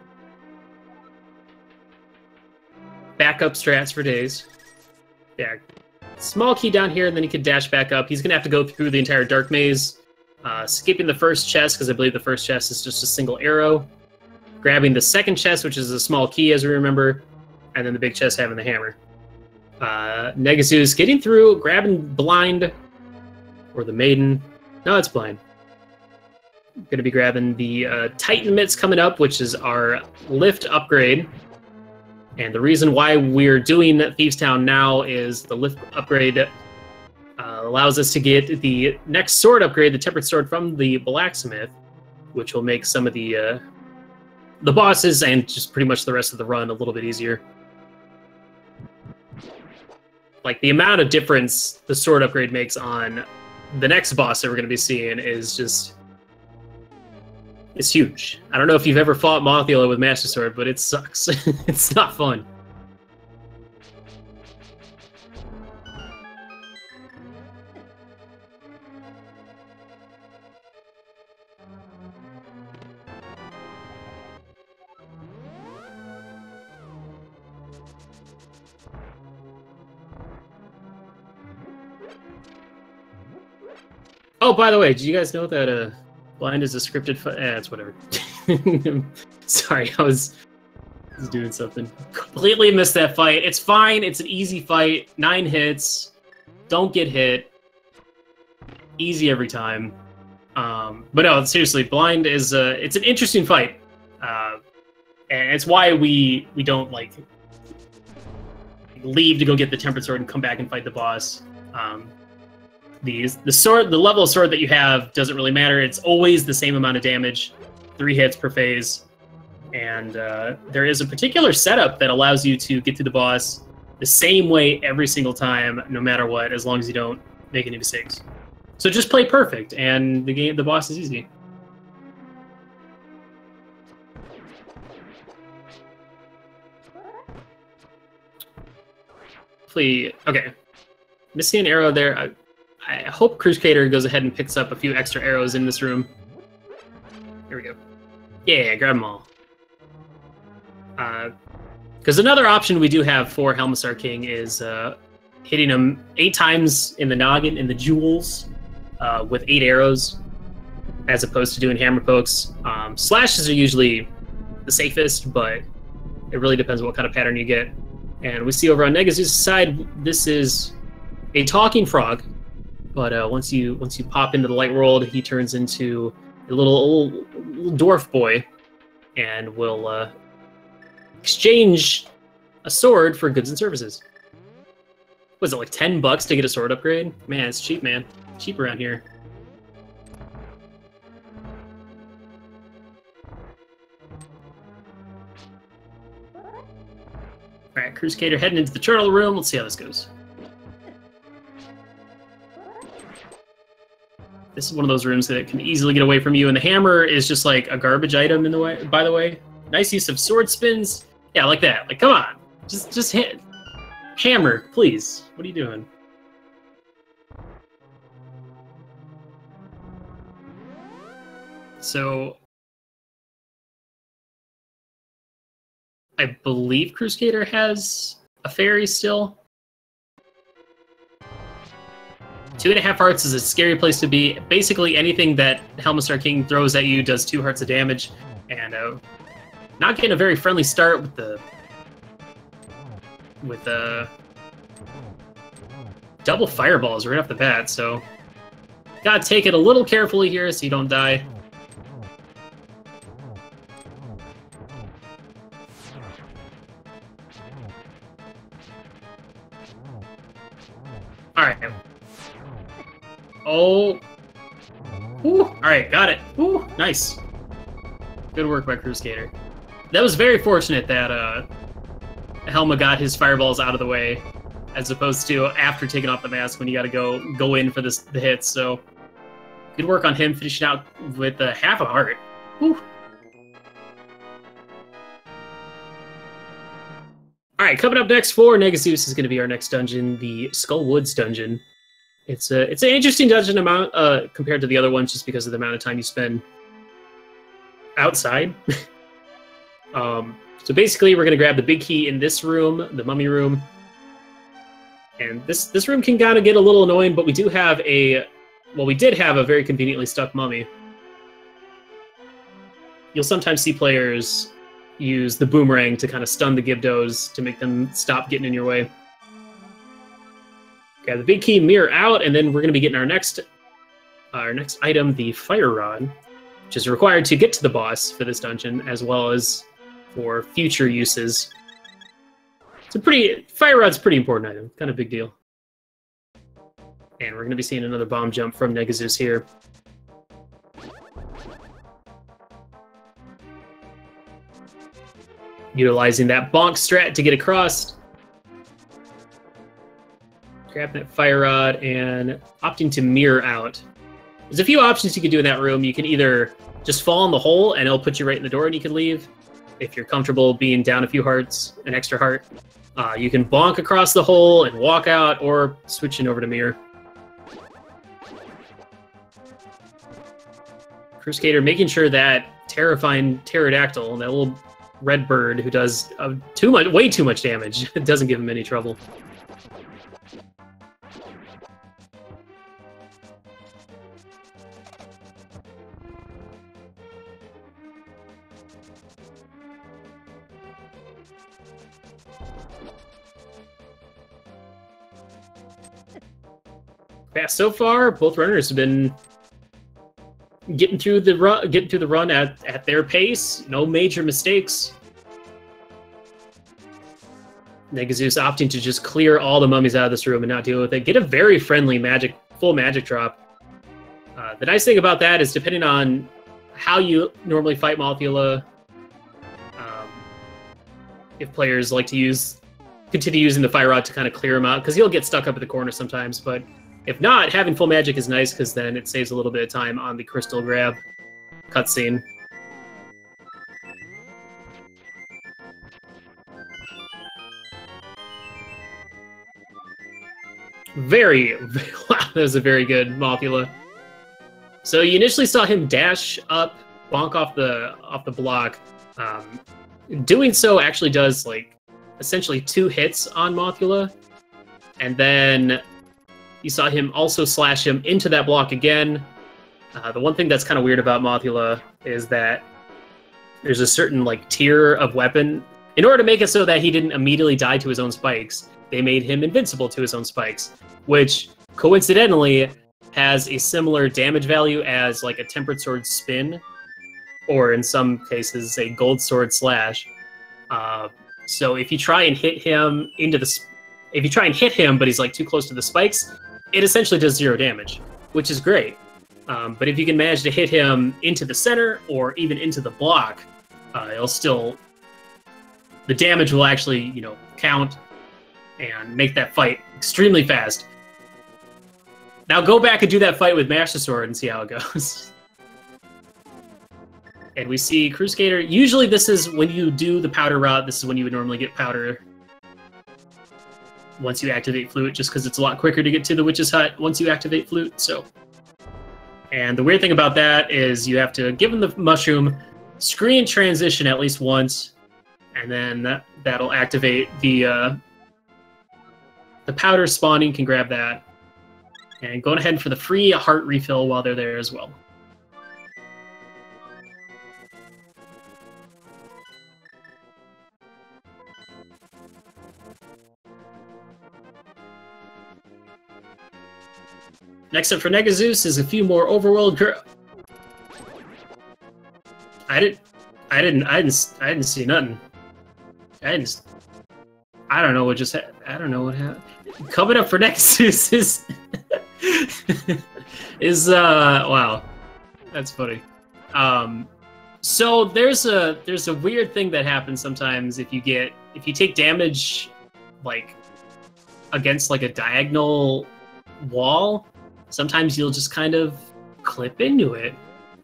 A: Backup strats for days. Yeah, small key down here, and then he could dash back up. He's going to have to go through the entire dark maze, skipping the first chest, because I believe the first chest is just a single arrow. Grabbing the second chest, which is a small key, as we remember, and then the big chest having the hammer. negaZeus getting through, grabbing blind, or the maiden. No, it's blind. Going to be grabbing the Titan mitts coming up, which is our lift upgrade. And the reason why we're doing Thieves Town now is the lift upgrade allows us to get the next sword upgrade, the Tempered Sword from the Blacksmith, which will make some of the bosses and just pretty much the rest of the run a little bit easier. Like, the amount of difference the sword upgrade makes on the next boss that we're going to be seeing is just... it's huge. I don't know if you've ever fought Mothula with Master Sword, but it sucks. It's not fun. Oh, by the way, did you guys know that blind is a scripted fight? It's whatever. Sorry, I was doing something. Completely missed that fight. It's fine. It's an easy fight. 9 hits. Don't get hit. Easy every time. But no, seriously, blind is it's an interesting fight. And it's why we don't like leave to go get the Tempered Sword and come back and fight the boss. The level of sword that you have doesn't really matter. It's always the same amount of damage, 3 hits per phase, and there is a particular setup that allows you to get to the boss the same way every single time, no matter what, as long as you don't make any mistakes. So just play perfect, and the boss is easy. Hopefully, okay. Missing an arrow there. I hope KrusKader goes ahead and picks up a few extra arrows in this room. Here we go. Yeah, grab them all. Because another option we do have for Helmstar King is hitting him 8 times in the noggin, in the jewels, with 8 arrows, as opposed to doing hammer pokes. Slashes are usually the safest, but it really depends what kind of pattern you get. And we see over on negaZeus' side, this is a talking frog, but once you pop into the light world, he turns into a little dwarf boy, and will exchange a sword for goods and services. Was it like $10 to get a sword upgrade? Man, it's cheap, man. Cheap around here. Alright, KrusKader heading into the turtle room. Let's see how this goes. This is one of those rooms that can easily get away from you, and the hammer is just like a garbage item in the way. By the way, nice use of sword spins. Yeah, like that. Like, come on, just hit. Hammer, please. What are you doing? So, I believe KrusKader has a fairy still. 2.5 hearts is a scary place to be. Basically, anything that Helmistar King throws at you does 2 hearts of damage, and not getting a very friendly start with the double fireballs right off the bat. So, gotta take it a little carefully here so you don't die. All right. Oh. Ooh, all right, got it. Ooh, nice. Good work by KrusKader. That was very fortunate that Helma got his fireballs out of the way, as opposed to after taking off the mask when you got to go in for the hits. So good work on him finishing out with half a heart. Whew. All right, coming up next for negaZeus is going to be our next dungeon, the Skull Woods dungeon. It's an interesting dungeon amount compared to the other ones, just because of the amount of time you spend outside. So basically, we're going to grab the big key in this room, the mummy room. And this room can kind of get a little annoying, but we did have a very conveniently stuck mummy. You'll sometimes see players use the boomerang to kind of stun the Gibdos to make them stop getting in your way. Okay, the big key, mirror out, and then we're going to be getting our next item, the fire rod, which is required to get to the boss for this dungeon, as well as for future uses. Fire rod's a pretty important item, kind of big deal. And we're going to be seeing another bomb jump from negaZeus here. Utilizing that bonk strat to get across. Grab that fire rod and opting to mirror out. There's a few options you can do in that room. You can either just fall in the hole and it'll put you right in the door and you can leave. If you're comfortable being down a few hearts, an extra heart. You can bonk across the hole and walk out, or switching over to mirror. KrusKader making sure that terrifying pterodactyl, that little red bird who does way too much damage, doesn't give him any trouble. Yeah, so far, both runners have been getting through the run at their pace. No major mistakes. negaZeus opting to just clear all the mummies out of this room and not deal with it. Get a very friendly full magic drop. The nice thing about that is, depending on how you normally fight Mothula, if players like to continue using the fire rod to kind of clear him out, because he'll get stuck up at the corner sometimes, but if not, having full magic is nice, because then it saves a little bit of time on the crystal grab cutscene. Wow, that was a very good Mothula. So you initially saw him dash up, bonk off the block. Doing so actually does, like, essentially 2 hits on Mothula. And then you saw him also slash him into that block again. The one thing that's kind of weird about Mothula is that there's a certain like tier of weapon. In order to make it so that he didn't immediately die to his own spikes, they made him invincible to his own spikes, which coincidentally has a similar damage value as like a Tempered Sword Spin, or in some cases a Gold Sword Slash. So if you try and hit him but he's like too close to the spikes, it essentially does 0 damage, which is great. But if you can manage to hit him into the center or even into the block, the damage will actually, you know, count and make that fight extremely fast. Now go back and do that fight with Master Sword and see how it goes. And we see KrusKader. Usually this is when you do the powder route, this is when you would normally get powder once you activate Flute, just because it's a lot quicker to get to the Witch's Hut once you activate Flute. So, and the weird thing about that is you have to give him the mushroom, screen transition at least once, and then that'll activate the powder spawning. Can grab that. And go ahead for the free heart refill while they're there as well. Next up for negaZeus is a few more overworld. I didn't see nothing. I don't know what just I don't know what happened. Coming up for negaZeus is wow, that's funny. So there's a weird thing that happens sometimes if you take damage like against like a diagonal wall. Sometimes you'll just kind of clip into it,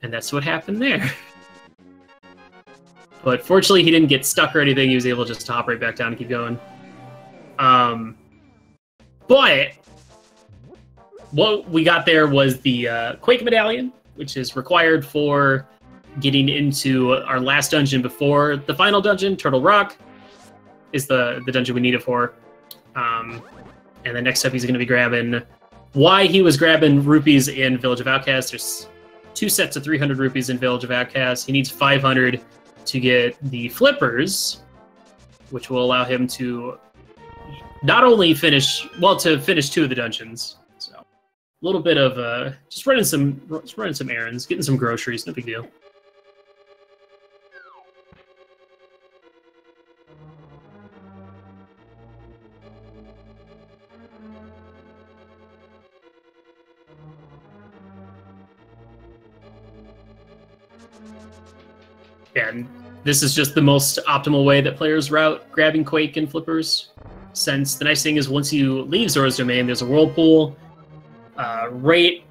A: and that's what happened there. But fortunately, he didn't get stuck or anything. He was able to just hop right back down and keep going. But what we got there was the Quake Medallion, which is required for getting into our last dungeon before the final dungeon. Turtle Rock is the dungeon we need it for. And then next up, he's going to be grabbing... Why he was grabbing rupees in Village of Outcasts. There's 2 sets of 300 rupees in Village of Outcasts. He needs 500 to get the flippers, which will allow him to not only finish 2 of the dungeons. So a little bit of just running some errands, getting some groceries, no big deal. And this is just the most optimal way that players route grabbing Quake and flippers. Since the nice thing is once you leave Zora's Domain, there's a whirlpool right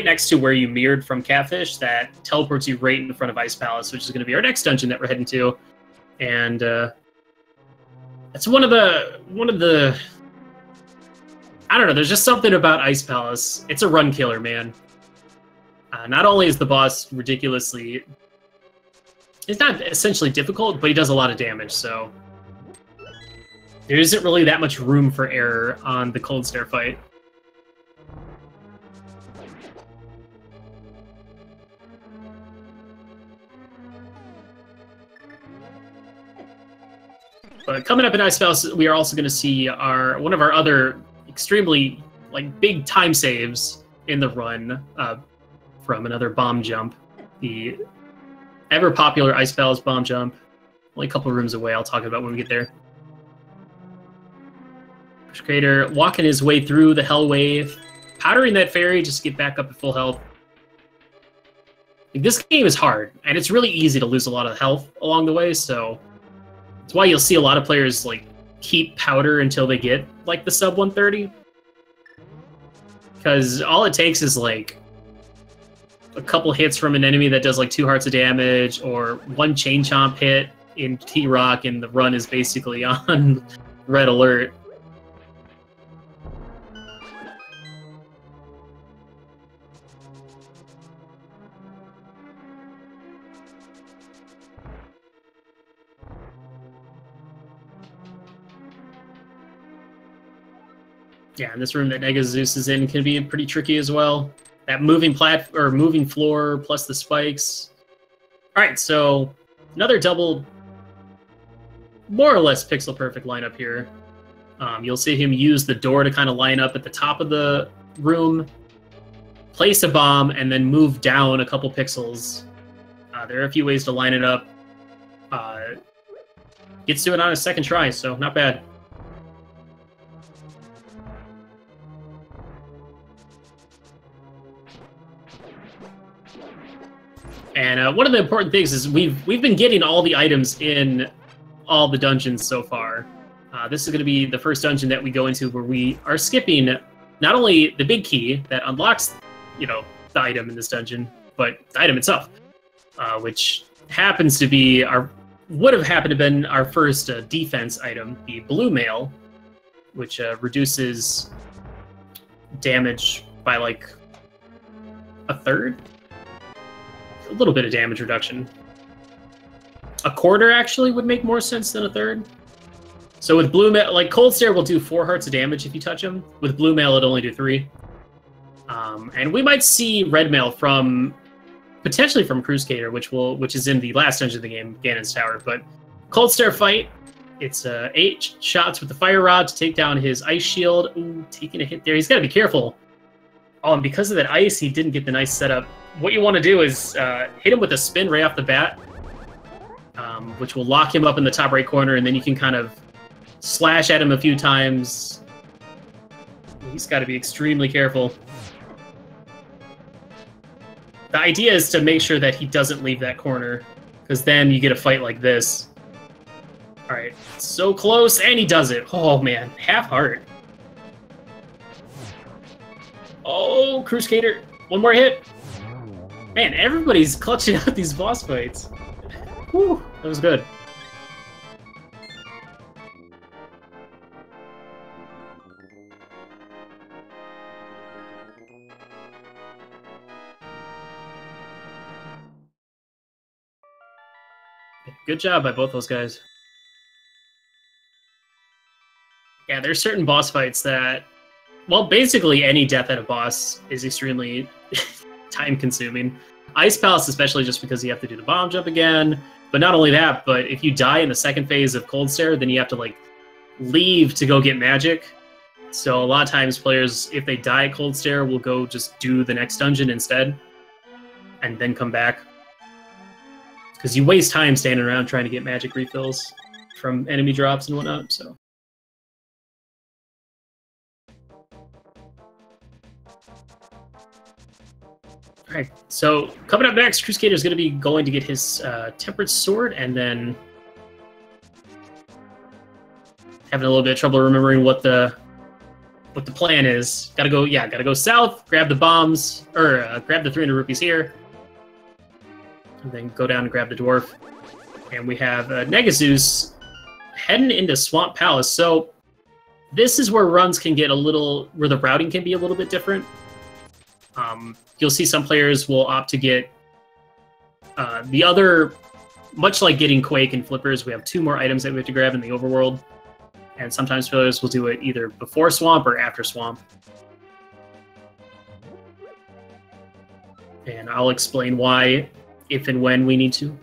A: next to where you mirrored from Catfish that teleports you right in front of Ice Palace, which is going to be our next dungeon that we're heading to. And it's one of the I don't know. There's just something about Ice Palace. It's a run killer, man. Not only is the boss ridiculously... It's not essentially difficult, but he does a lot of damage, so... There isn't really that much room for error on the Cold Stare fight. But coming up in Ice Palace, we are also going to see one of our other extremely big time saves in the run from another bomb jump. The ever popular Ice Palace bomb jump. Only a couple rooms away. I'll talk about when we get there. KrusKader walking his way through the Hell Wave, powdering that fairy just to get back up at full health. This game is hard, and it's really easy to lose a lot of health along the way, so that's why you'll see a lot of players keep powder until they get the sub 130. Because all it takes is a couple hits from an enemy that does 2 hearts of damage, or 1 chain chomp hit in T-Rock, and the run is basically on red alert. Yeah, and this room that negaZeus is in can be pretty tricky as well. That moving moving floor plus the spikes. All right, so another double, more or less pixel perfect lineup here. You'll see him use the door to kind of line up at the top of the room, place a bomb, and then move down a couple pixels. There are a few ways to line it up. Gets to it on his second try, so not bad. And one of the important things is we've been getting all the items in all the dungeons so far. This is going to be the first dungeon that we go into where we are skipping not only the big key that unlocks, you know, the item in this dungeon, but the item itself, which happens to be would have happened to been our first defense item, the blue mail, which reduces damage by like a third. A little bit of damage reduction. A quarter actually would make more sense than a third. So with blue mail, like Cold Stare will do 4 hearts of damage if you touch him. With blue mail, it'll only do 3. And we might see red mail potentially from KrusKader, which is in the last dungeon of the game, Ganon's Tower. But Cold Stare fight, it's 8 shots with the fire rod to take down his ice shield. Ooh, taking a hit there. He's got to be careful. Oh, and because of that ice, he didn't get the nice setup. What you want to do is hit him with a spin right off the bat, which will lock him up in the top right corner, and then you can kind of slash at him a few times. He's got to be extremely careful. The idea is to make sure that he doesn't leave that corner, because then you get a fight like this. All right, so close, and he does it. Oh, man, half heart. Oh, KrusKader, one more hit. Man, everybody's clutching out these boss fights. Whew, that was good. Good job by both those guys. Yeah, there's certain boss fights that, well, basically any death at a boss is extremely time-consuming. Ice Palace especially, just because you have to do the bomb jump again. But not only that, but if you die in the second phase of Cold Stare, then you have to, like, leave to go get magic. So a lot of times players, if they die at Cold Stare, will go just do the next dungeon instead, and then come back. Because you waste time standing around trying to get magic refills from enemy drops and whatnot, so... Alright, so coming up next, KrusKader is going to be going to get his Tempered Sword, and then having a little bit of trouble remembering what the plan is. Gotta go south, grab the bombs, or grab the 300 rupees here, and then go down and grab the dwarf. And we have negaZeus heading into Swamp Palace. So this is where runs can get where the routing can be a little bit different. You'll see some players will opt to get the other, much like getting Quake and Flippers, we have 2 more items that we have to grab in the overworld. And sometimes players will do it either before Swamp or after Swamp. And I'll explain why, if and when we need to.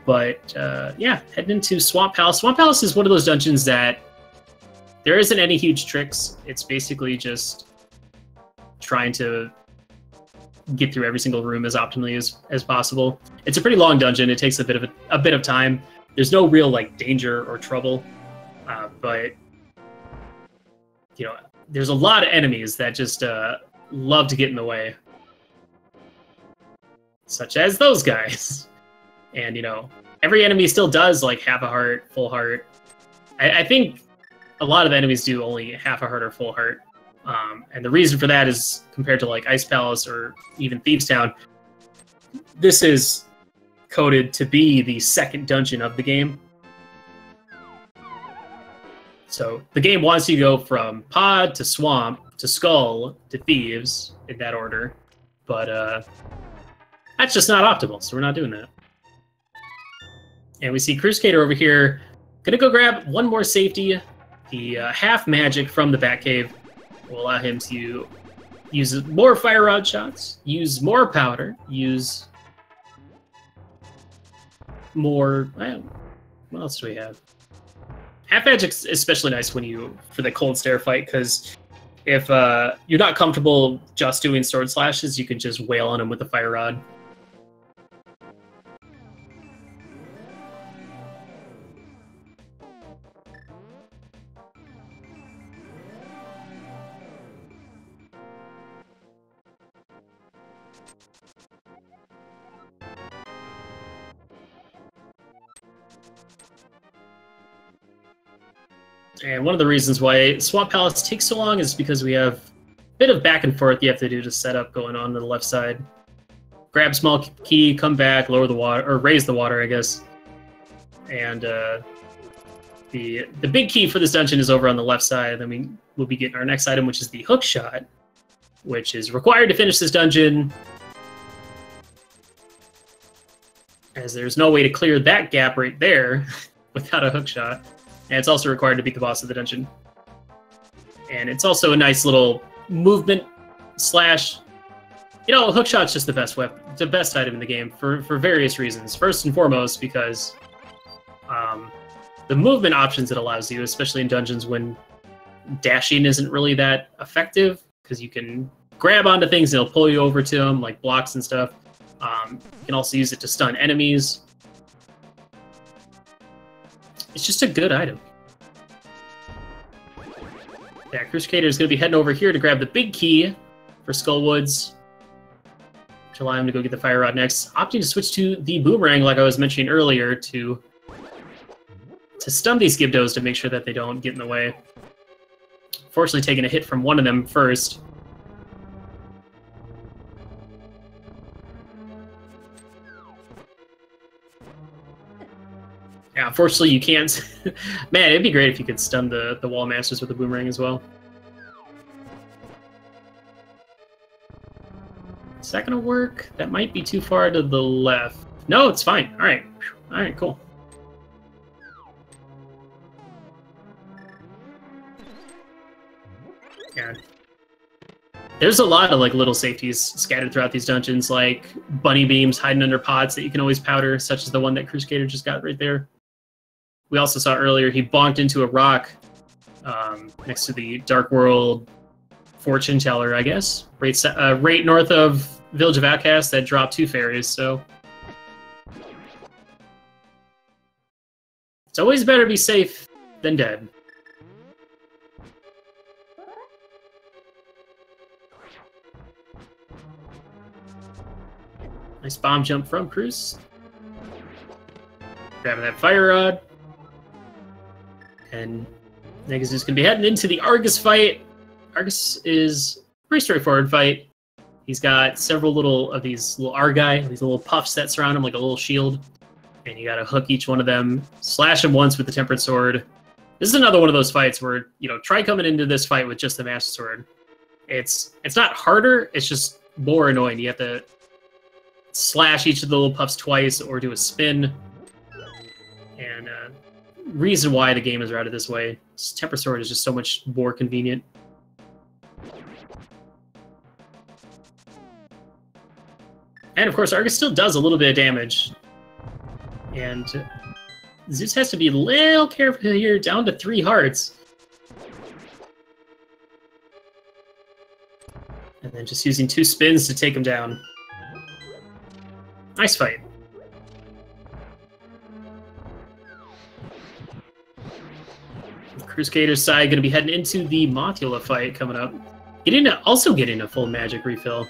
A: But yeah, heading into Swamp Palace. Swamp Palace is one of those dungeons that there isn't any huge tricks. It's basically just trying to get through every single room as optimally as possible. It's a pretty long dungeon. It takes a bit of time. There's no real like danger or trouble, but you know, there's a lot of enemies that just love to get in the way, such as those guys. And you know, every enemy still does like half a heart, full heart. I think a lot of enemies do only half a heart or full heart. And the reason for that is, compared to like Ice Palace or even Thieves Town, this is coded to be the second dungeon of the game. So the game wants you to go from Pod to Swamp to Skull to Thieves in that order, but that's just not optimal, so we're not doing that. And we see KrusKader over here, gonna go grab one more safety, the half magic from the Batcave. will allow him to use more fire rod shots, use more powder, use more. Well, what else do we have? Half magic's especially nice when for the cold stare fight, because if you're not comfortable just doing sword slashes, you can just wail on him with the fire rod. And one of the reasons why Swamp Palace takes so long is because we have a bit of back and forth you have to do to set up going on to the left side. Grab small key, come back, lower the water, or raise the water, I guess. And the big key for this dungeon is over on the left side. Then we'll be getting our next item, which is the hook shot, which is required to finish this dungeon, as there's no way to clear that gap right there without a hook shot. And it's also required to beat the boss of the dungeon. And it's also a nice little movement slash... You know, hookshot's just the best weapon, the best item in the game for various reasons. First and foremost, because the movement options it allows you, especially in dungeons when dashing isn't really that effective, because you can grab onto things and it'll pull you over to them, like blocks and stuff. You can also use it to stun enemies. It's just a good item. Yeah, KrusKader is going to be heading over here to grab the big key for Skullwoods, to allow him to go get the fire rod next. Opting to switch to the boomerang, like I was mentioning earlier, to stun these Gibdos to make sure that they don't get in the way. Fortunately, taking a hit from one of them first. Yeah, unfortunately you can't. Man, it'd be great if you could stun the wall masters with the boomerang as well. Is that gonna work? That might be too far to the left. No, it's fine. All right, cool. Yeah. There's a lot of like little safeties scattered throughout these dungeons, like bunny beams hiding under pots that you can always powder, such as the one that KrusKader just got right there. We also saw earlier he bonked into a rock next to the Dark World fortune teller, I guess, right north of Village of Outcasts that dropped 2 fairies. So it's always better to be safe than dead. Nice bomb jump from Krus. Grabbing that fire rod. And negaZeus can be heading into the Argus fight. Argus is a pretty straightforward fight. He's got several these little Argai, these little puffs that surround him like a little shield. And you gotta hook each one of them, slash him once with the Tempered Sword. This is another one of those fights where, you know, try coming into this fight with just the Master Sword. It's not harder, it's just more annoying. You have to slash each of the little puffs twice or do a spin. And reason why the game is routed this way. Temper Sword is just so much more convenient. And of course, Argus still does a little bit of damage. And Zeus has to be a little careful here, down to 3 hearts. And then just using 2 spins to take him down. Nice fight. KrusKader's side going to be heading into the Mothula fight coming up. Also getting a full magic refill.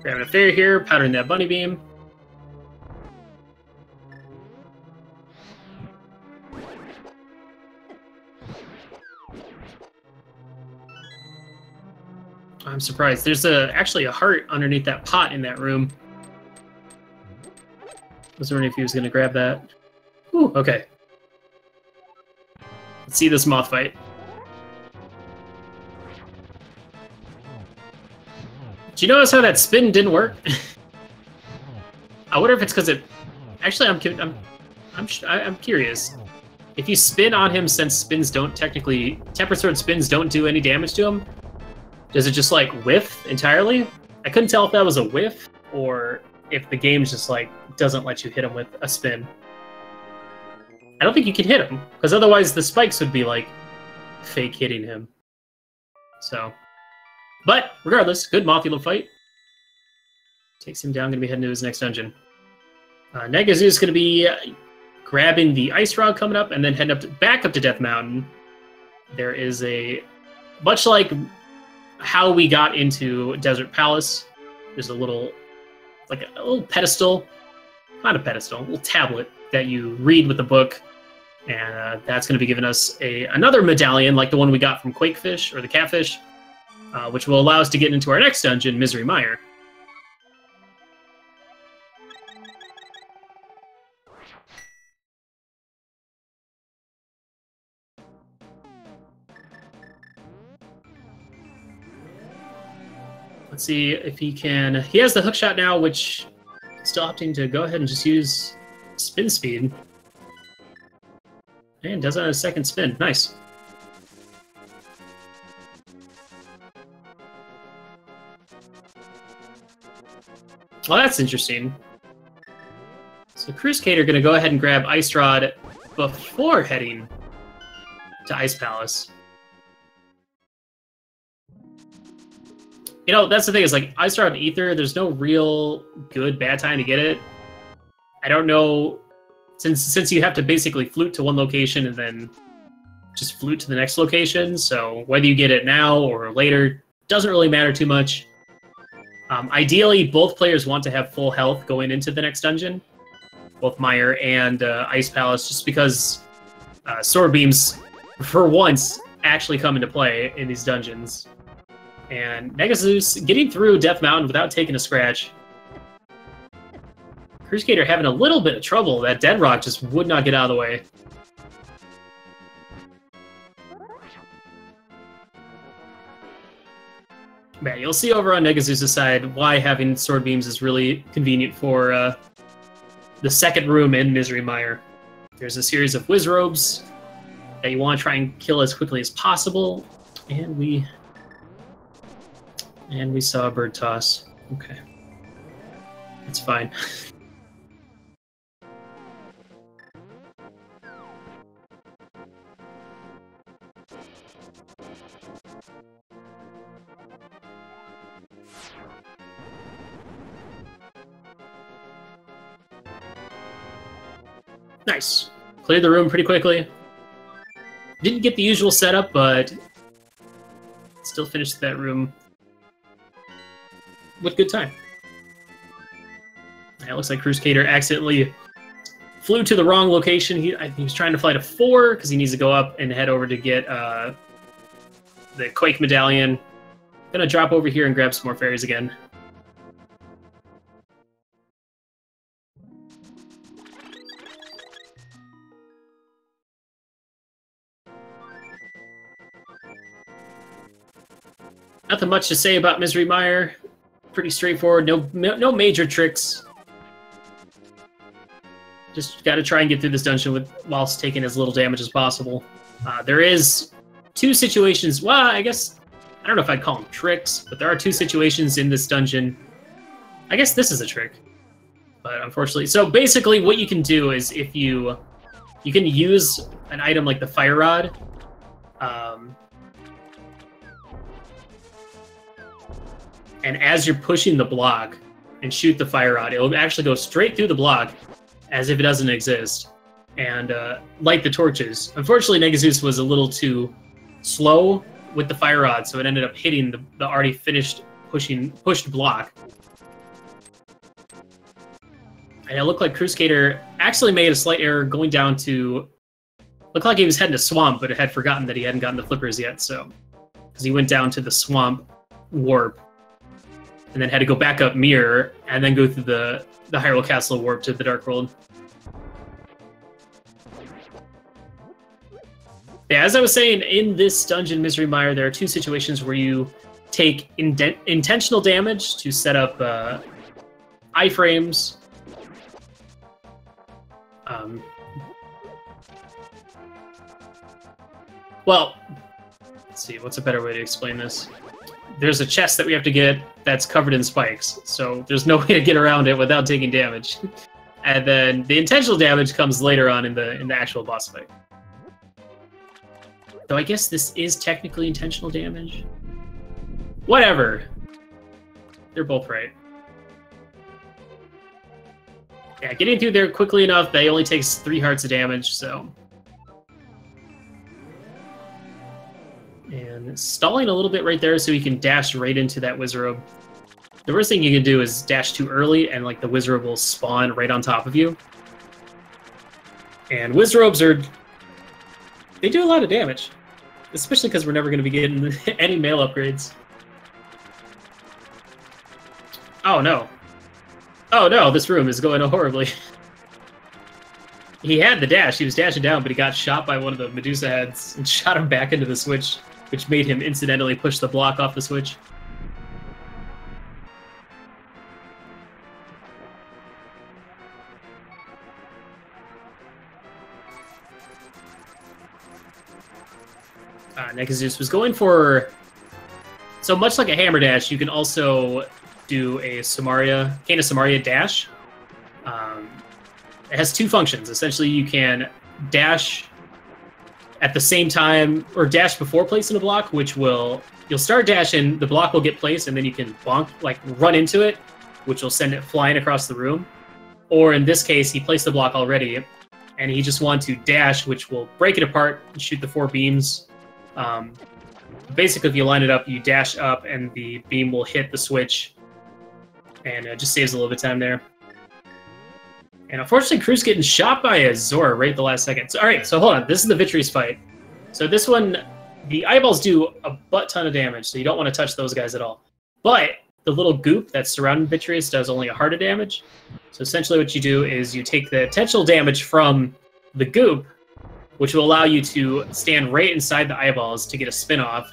A: Grabbing a fairy here, powdering that bunny beam. I'm surprised. There's actually a heart underneath that pot in that room. I was wondering if he was going to grab that. Ooh, okay. Let's see this moth fight. Did you notice how that spin didn't work? I wonder if it's because it... Actually, I'm curious. If you spin on him, since spins don't technically... Temper Sword spins don't do any damage to him, does it just, like, whiff entirely? I couldn't tell if that was a whiff, or if the game just, like, doesn't let you hit him with a spin. I don't think you can hit him, because otherwise the spikes would be, like, fake hitting him. So... But, regardless, good Mothula fight. Takes him down, gonna be heading to his next dungeon. negaZeus is gonna be grabbing the Ice Rod coming up, and then heading back up to Death Mountain. There is a... Much like how we got into Desert Palace, there's a little... like a little pedestal. Not a pedestal, a little tablet that you read with the book. And that's gonna be giving us another medallion, like the one we got from Quakefish, or the Catfish. Which will allow us to get into our next dungeon, Misery Mire. Let's see if he can... He has the hookshot now, which still opting to go ahead and just use spin speed. And does it on a second spin. Nice. Well, that's interesting. So KrusKader going to go ahead and grab Ice Rod before heading to Ice Palace. You know, that's the thing, is like Ice Rod and Ether, there's no real good bad time to get it. I don't know, since you have to basically flute to one location and then just flute to the next location, so whether you get it now or later doesn't really matter too much. Ideally, both players want to have full health going into the next dungeon, both Mire and Ice Palace, just because Sword Beams, for once, actually come into play in these dungeons. And negaZeus getting through Death Mountain without taking a scratch. KrusKader having a little bit of trouble. That Dead Rock just would not get out of the way. Man, you'll see over on negaZeus' side why having Sword Beams is really convenient for the second room in Misery Mire. There's a series of Whiz Robes that you want to try and kill as quickly as possible, and we saw a Bird Toss. Okay. It's fine. Nice. Cleared the room pretty quickly. Didn't get the usual setup, but still finished that room with good time. It looks like KrusKader accidentally flew to the wrong location. He was trying to fly to 4 because he needs to go up and head over to get the Quake Medallion. Gonna drop over here and grab some more fairies again. Nothing much to say about Misery Mire. Pretty straightforward. No major tricks. Just got to try and get through this dungeon whilst taking as little damage as possible. There is 2 situations. Well, I guess I don't know if I'd call them tricks, but there are 2 situations in this dungeon. I guess this is a trick, but unfortunately. So basically, what you can do is if you can use an item like the Fire Rod. And as you're pushing the block and shoot the Fire Rod, it'll actually go straight through the block as if it doesn't exist and light the torches. Unfortunately, negaZeus was a little too slow with the Fire Rod, so it ended up hitting the already pushed block. And it looked like KrusKader actually made a slight error going down to... Looked like he was heading to Swamp, but it had forgotten that he hadn't gotten the flippers yet, so... Because he went down to the Swamp Warp, and then had to go back up Mirror, and then go through the Hyrule Castle Warp to the Dark World. Yeah, as I was saying, in this dungeon, Misery Mire, there are 2 situations where you take intentional damage to set up iframes. Um, well, let's see, what's a better way to explain this? There's a chest that we have to get that's covered in spikes, so there's no way to get around it without taking damage. And then the intentional damage comes later on in the actual boss fight. Though I guess this is technically intentional damage. Whatever. They're both right. Yeah, getting through there quickly enough, they only takes 3 hearts of damage, so... And stalling a little bit right there so he can dash right into that Wizrobe. The worst thing you can do is dash too early, and like the Wizrobe will spawn right on top of you. And Wizrobes are... they do a lot of damage. Especially because we're never going to be getting any mail upgrades. Oh no. Oh no, this room is going horribly. He had the dash, he was dashing down, but he got shot by one of the Medusa heads and shot him back into the switch, which made him incidentally push the block off the switch. negaZeus was going for... so much like a hammer dash, you can also do a Samaria, Cane of Samaria dash. It has 2 functions. Essentially, you can dash at the same time, or dash before placing a block, which will... you'll start dashing, the block will get placed, and then you can bonk, like run into it, which will send it flying across the room. Or in this case, he placed the block already, and he just wants to dash, which will break it apart and shoot the 4 beams. Basically, if you line it up, you dash up, and the beam will hit the switch, and it just saves a little bit of time there. And unfortunately, Krus getting shot by a Zora right at the last second. So, all right, so hold on. This is the Vitreous fight. So this one, the eyeballs do a butt ton of damage, so you don't want to touch those guys at all. But the little goop that's surrounding Vitreous does only a heart of damage. So essentially what you do is you take the potential damage from the goop, which will allow you to stand right inside the eyeballs to get a spin-off,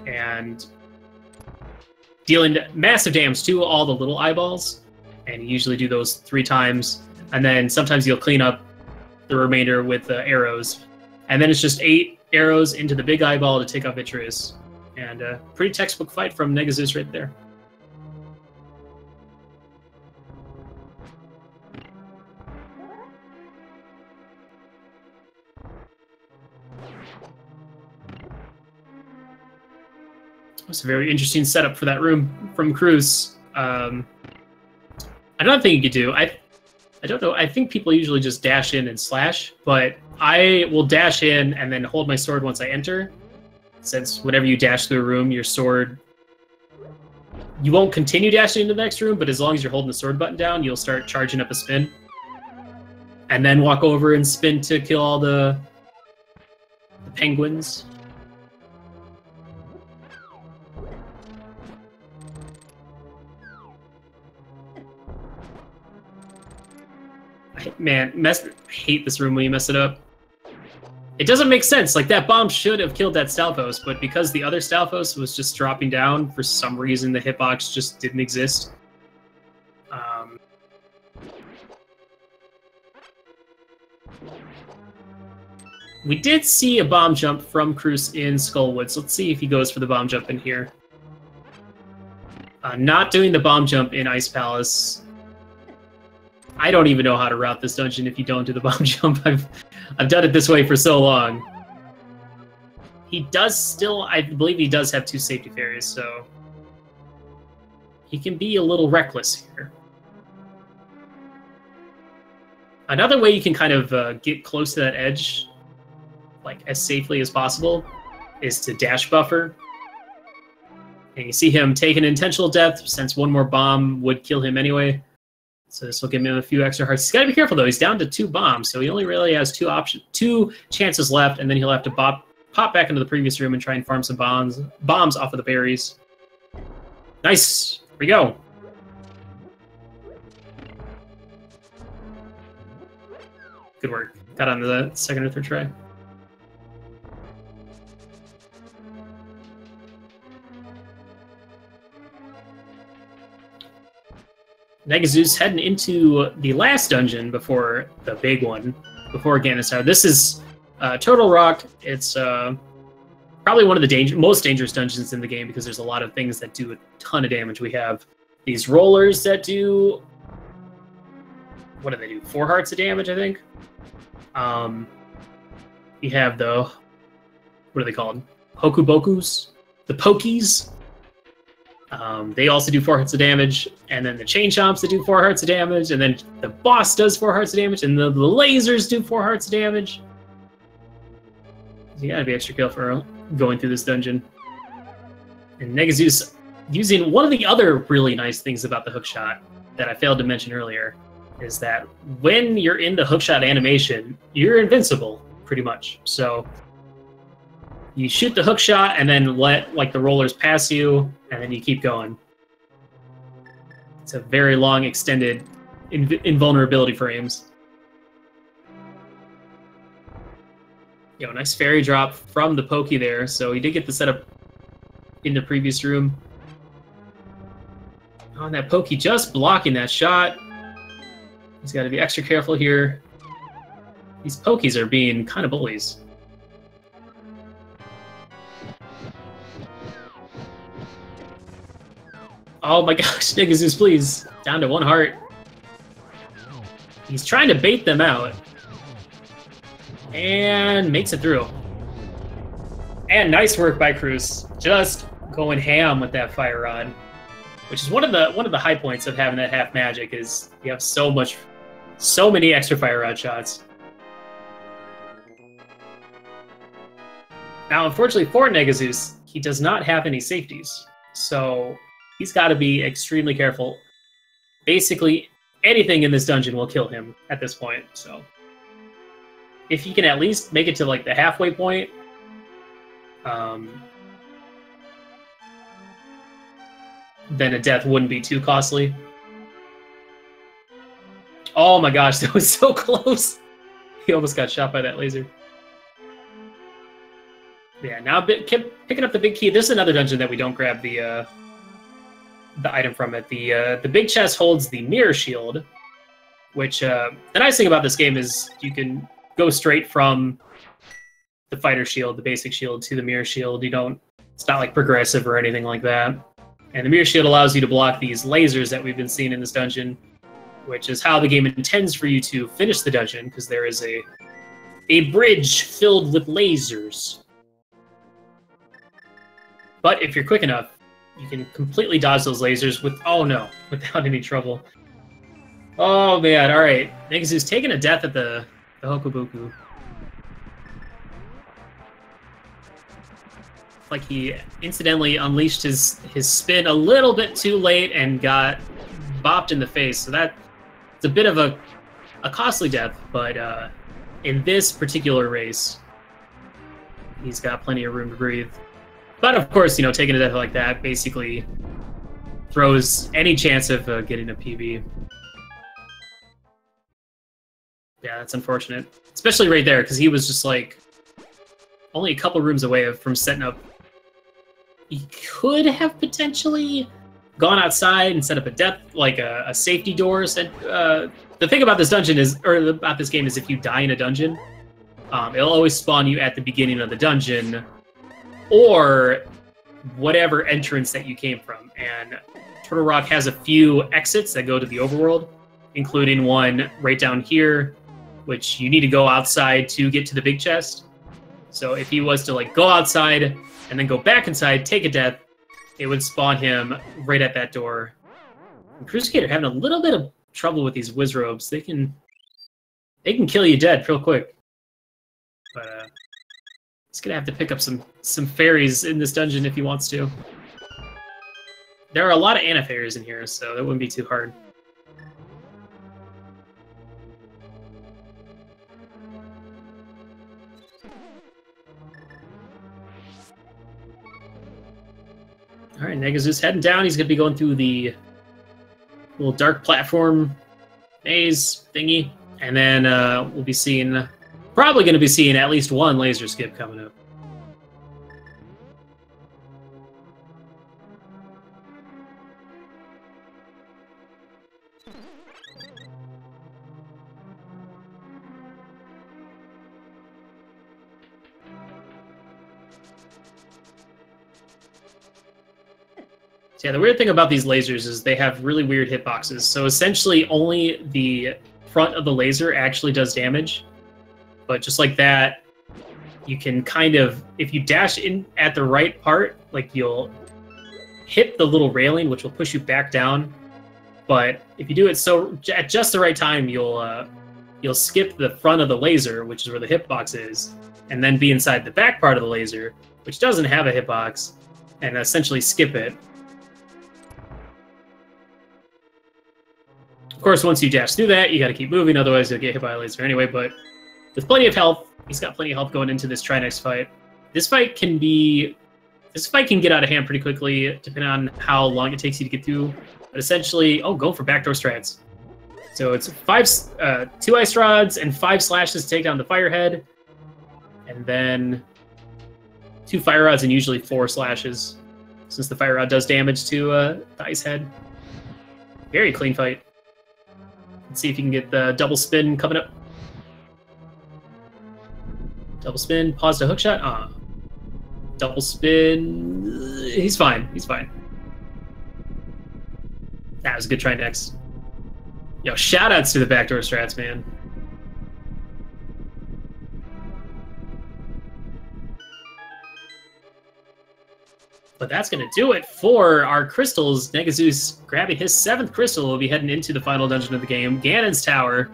A: and dealing massive damage to all the little eyeballs. And you usually do those 3 times. And then sometimes you'll clean up the remainder with arrows. And then it's just 8 arrows into the big eyeball to take out Vitreous. And a pretty textbook fight from negaZeus right there. It's a very interesting setup for that room from Krus. Another thing you could do, I don't know, I think people usually just dash in and slash, but I will dash in and then hold my sword once I enter, since whenever you dash through a room, your sword... you won't continue dashing into the next room, but as long as you're holding the sword button down, you'll start charging up a spin. And then walk over and spin to kill all the penguins. Man, I hate this room when you mess it up. It doesn't make sense. Like, that bomb should have killed that Stalfos, but because the other Stalfos was just dropping down, for some reason the hitbox just didn't exist. We did see a bomb jump from Krus in Skullwood, so let's see if he goes for the bomb jump in here. Not doing the bomb jump in Ice Palace. I don't even know how to route this dungeon if you don't do the bomb jump. I've done it this way for so long. He does still, I believe he does have 2 safety fairies, so he can be a little reckless here. Another way you can kind of get close to that edge, like as safely as possible, is to dash buffer. And you see him take an intentional death, since 1 more bomb would kill him anyway. So this will give him a few extra hearts. He's got to be careful, though. He's down to 2 bombs, so he only really has 2 chances left, and then he'll have to pop back into the previous room and try and farm some bombs off of the berries. Nice! Here we go! Good work. Got on the 2nd or 3rd try. negaZeus heading into the last dungeon before the big one, before Ganasar. This is Turtle Rock. It's probably one of the most dangerous dungeons in the game because there's a lot of things that do a ton of damage. We have these rollers that do... What do they do? 4 hearts of damage, I think. You have the... What are they called? Hokubokus? The Pokies? They also do 4 hearts of damage, and then the chain chomps that do 4 hearts of damage, and then the boss does 4 hearts of damage, and the lasers do 4 hearts of damage. So you gotta be extra careful going through this dungeon. And negaZeus using one of the other really nice things about the hookshot that I failed to mention earlier is that when you're in the hookshot animation, you're invincible, pretty much. So you shoot the hookshot and then let like the rollers pass you, and then you keep going. It's a very long, extended invulnerability frames. Yo, nice fairy drop from the Pokey there, so he did get the setup in the previous room. Oh, and that Pokey just blocking that shot. He's got to be extra careful here. These Pokies are being kind of bullies. Oh my gosh, negaZeus, please. Down to 1 heart. He's trying to bait them out. And makes it through. And nice work by Krus. Just going ham with that fire rod. Which is one of the high points of having that half magic is you have so many extra fire rod shots. Now unfortunately for negaZeus, he does not have any safeties. So he's got to be extremely careful. Basically, anything in this dungeon will kill him at this point. So, if he can at least make it to like the halfway point, then a death wouldn't be too costly. Oh my gosh, that was so close! He almost got shot by that laser. Yeah, now picking up the big key. This is another dungeon that we don't grab the item from it. The big chest holds the mirror shield, which the nice thing about this game is you can go straight from the fighter shield, the basic shield, to the mirror shield. It's not like progressive or anything like that. And the mirror shield allows you to block these lasers that we've been seeing in this dungeon, which is how the game intends for you to finish the dungeon, because there is a bridge filled with lasers. But if you're quick enough, you can completely dodge those lasers without any trouble. Oh man, alright. negaZeus taking a death at the Hokuboku. Like he incidentally unleashed his spin a little bit too late and got bopped in the face. So that's a bit of a costly death, but in this particular race, he's got plenty of room to breathe. But of course, taking a death like that basically throws any chance of getting a PB. Yeah, that's unfortunate. Especially right there, because he was just like only a couple rooms away from setting up. He could have potentially gone outside and set up a a safety door. The thing about this dungeon about this game is if you die in a dungeon, it'll always spawn you at the beginning of the dungeon, or whatever entrance that you came from. And Turtle Rock has a few exits that go to the overworld, including one right down here, which you need to go outside to get to the big chest. So if he was to go outside and then go back inside, take a death, it would spawn him right at that door. And KrusKader having a little bit of trouble with these Wizrobes. They can kill you dead real quick. But he's gonna have to pick up some fairies in this dungeon if he wants to. There are a lot of anti-fairies in here, so that wouldn't be too hard. All right, negaZeus heading down. He's gonna be going through the little dark platform maze thingy, and then we'll be probably going to be seeing at least one laser skip coming up. So yeah, the weird thing about these lasers is they have really weird hitboxes. So essentially only the front of the laser actually does damage. But just like that, you can kind of, if you dash in at the right part, like you'll hit the little railing, which will push you back down. But if you do it so at just the right time, you'll skip the front of the laser, which is where the hitbox is, and then be inside the back part of the laser, which doesn't have a hitbox, and essentially skip it. Of course, once you dash through that, you got to keep moving, otherwise you'll get hit by a laser anyway. But with plenty of health, he's got plenty of health going into this Trinex fight. This fight can get out of hand pretty quickly, depending on how long it takes you to get through. But essentially, go for backdoor strats. So it's 2 ice rods and 5 slashes to take down the firehead, and then 2 fire rods and usually 4 slashes, since the fire rod does damage to the ice head. Very clean fight. Let's see if you can get the double spin coming up. Double spin, pause to hookshot. Double spin. He's fine. He's fine. That was a good try next. Yo, shoutouts to the backdoor strats, man. But that's going to do it for our crystals. negaZeus grabbing his 7th crystal will be heading into the final dungeon of the game, Ganon's Tower.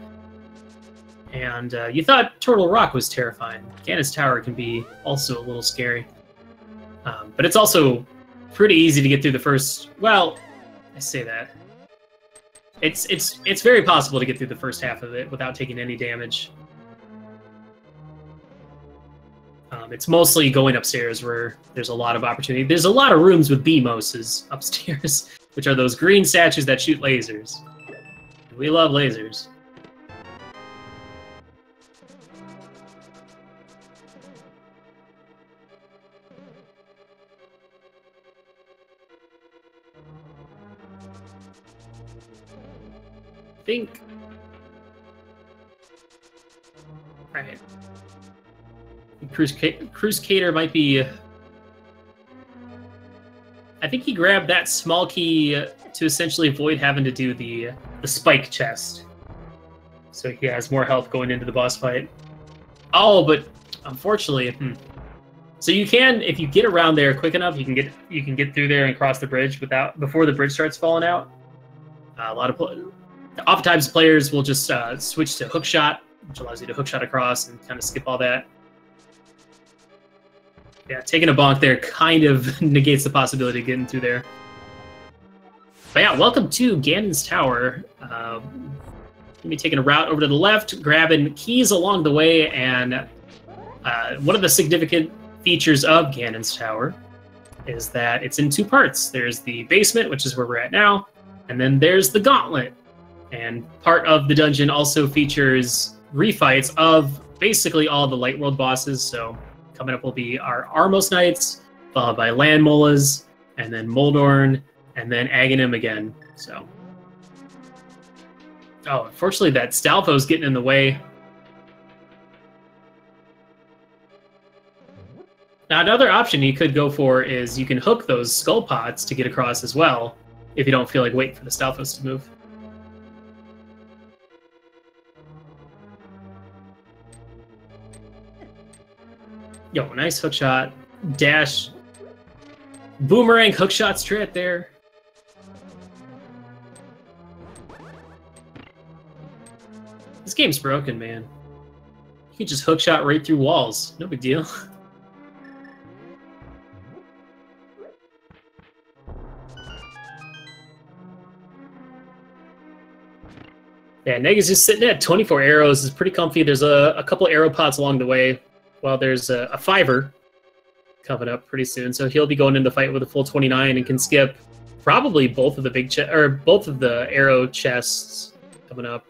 A: And you thought Turtle Rock was terrifying. Ganon's Tower can be also a little scary. But it's also pretty easy to get through the first... Well, I say that. It's very possible to get through the first half of it without taking any damage. It's mostly going upstairs where there's a lot of opportunity. There's a lot of rooms with BMOSs upstairs, which are those green statues that shoot lasers. We love lasers. I think... Alright. KrusKader might be... I think he grabbed that small key to essentially avoid having to do the spike chest. So he has more health going into the boss fight. Oh, but unfortunately... So you can, if you get around there quick enough, you can get through there and cross the bridge before the bridge starts falling out. Oftentimes players will just switch to hookshot, which allows you to hookshot across and kind of skip all that. Yeah, taking a bonk there kind of negates the possibility of getting through there. But yeah, welcome to Ganon's Tower. Gonna be taking a route over to the left, grabbing keys along the way, and one of the significant features of Ganon's Tower is that it's in 2 parts. There's the basement, which is where we're at now, and then there's the gauntlet. And part of the dungeon also features refights of basically all the Light World bosses, so coming up will be our Armos Knights, followed by Land Molas, and then Moldorn, and then Aghanim again. So, unfortunately that Stalfo's getting in the way. Now another option you could go for is you can hook those skull pots to get across as well, if you don't feel like waiting for the Stalfos to move. Yo, nice hookshot, dash, boomerang hookshot straight there. This game's broken, man. You can just hookshot right through walls. No big deal. Yeah, negaZeus is sitting at 24 arrows. Is pretty comfy. There's a couple arrow pots along the way. Well, there's a 5er coming up pretty soon, so he'll be going into the fight with a full 29 and can skip probably both of the both of the arrow chests coming up.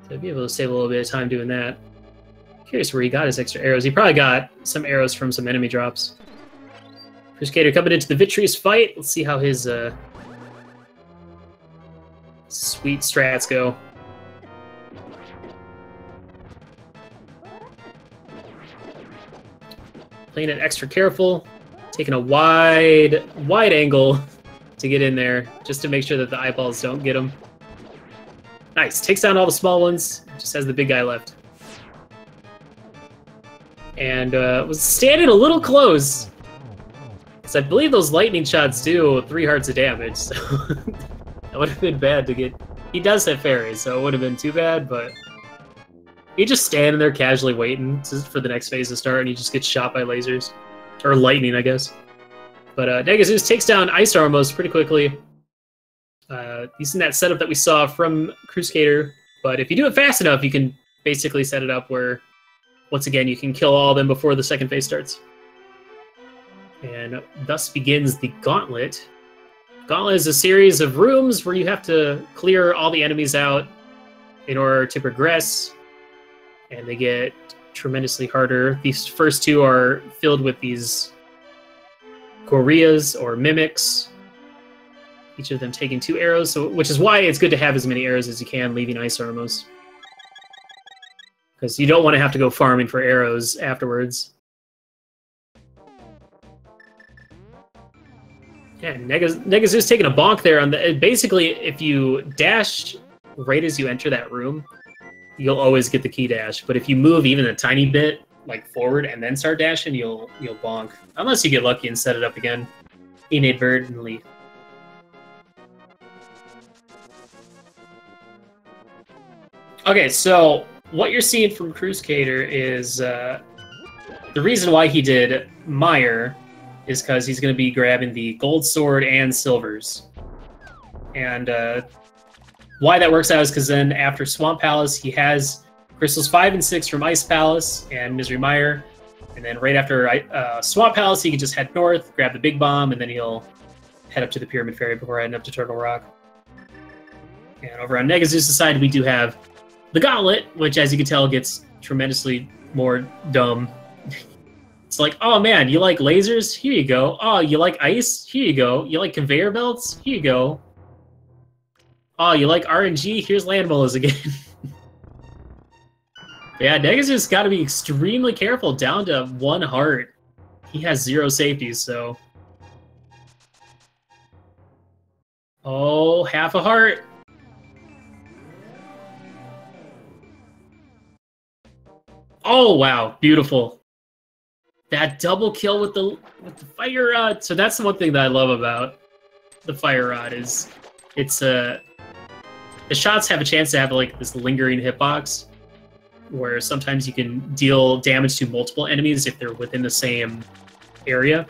A: So he'll be able to save a little bit of time doing that. Curious where he got his extra arrows. He probably got some arrows from some enemy drops. KrusKader coming into the Vitreous fight. Let's see how his sweet strats go. Playing it extra careful, taking a wide angle to get in there, just to make sure that the eyeballs don't get him. Nice, takes down all the small ones, just has the big guy left. And was standing a little close, because I believe those lightning shots do 3 hearts of damage, so that would have been bad to get. He does have fairies, so it would have been too bad, but he's just standing there casually waiting for the next phase to start, and he just gets shot by lasers. Or lightning, I guess. But negaZeus takes down Ice Armos pretty quickly. Using that setup that we saw from KrusKader. But if you do it fast enough, you can basically set it up where, once again, you can kill all of them before the second phase starts. And thus begins the Gauntlet. Gauntlet is a series of rooms where you have to clear all the enemies out in order to progress. And they get tremendously harder. These first 2 are filled with these Goriyas or mimics, each of them taking 2 arrows, so which is why it's good to have as many arrows as you can, leaving Ice Armos. Because you don't want to have to go farming for arrows afterwards. Yeah, negaZeus taking a bonk there on the. Basically, if you dash right as you enter that room, you'll always get the key dash. But if you move even a tiny bit, like forward, and then start dashing, you'll bonk. Unless you get lucky and set it up again inadvertently. Okay, so what you're seeing from KrusKader is the reason why he did Meyer is because he's going to be grabbing the gold sword and silvers. And why that works out is because then after Swamp Palace, he has Crystals 5 and 6 from Ice Palace and Misery Mire. And then right after Swamp Palace, he can just head north, grab the big bomb, and then he'll head up to the Pyramid Fairy before heading up to Turtle Rock. And over on negaZeus' side, we do have the Gauntlet, which, as you can tell, gets tremendously more dumb. It's like, oh man, you like lasers? Here you go. Oh, you like ice? Here you go. You like conveyor belts? Here you go. Oh, you like RNG? Here's Landmollas again. Yeah, negaZeus got to be extremely careful, down to 1 heart. He has 0 safeties, so... Oh, half a heart. Oh, wow, beautiful. That double kill with the fire rod. So that's the one thing that I love about the fire rod is it's the shots have a chance to have like this lingering hitbox where sometimes you can deal damage to multiple enemies if they're within the same area,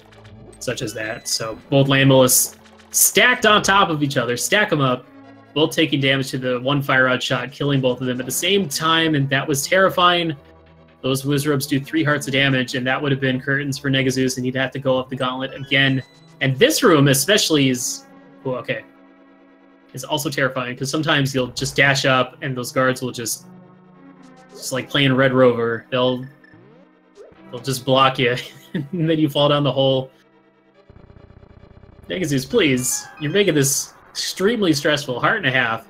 A: such as that. So both Landmollas stacked on top of each other, stack them up, both taking damage to the 1 fire rod shot, killing both of them at the same time, and that was terrifying. Those Wizrobes do 3 hearts of damage, and that would have been curtains for negaZeus, and he'd have to go up the Gauntlet again. And this room especially is... Well, okay. It's also terrifying, because sometimes you'll just dash up, and those guards will just like playing Red Rover. They'll just block you, and then you fall down the hole. negaZeus, please. You're making this extremely stressful. 1.5 hearts.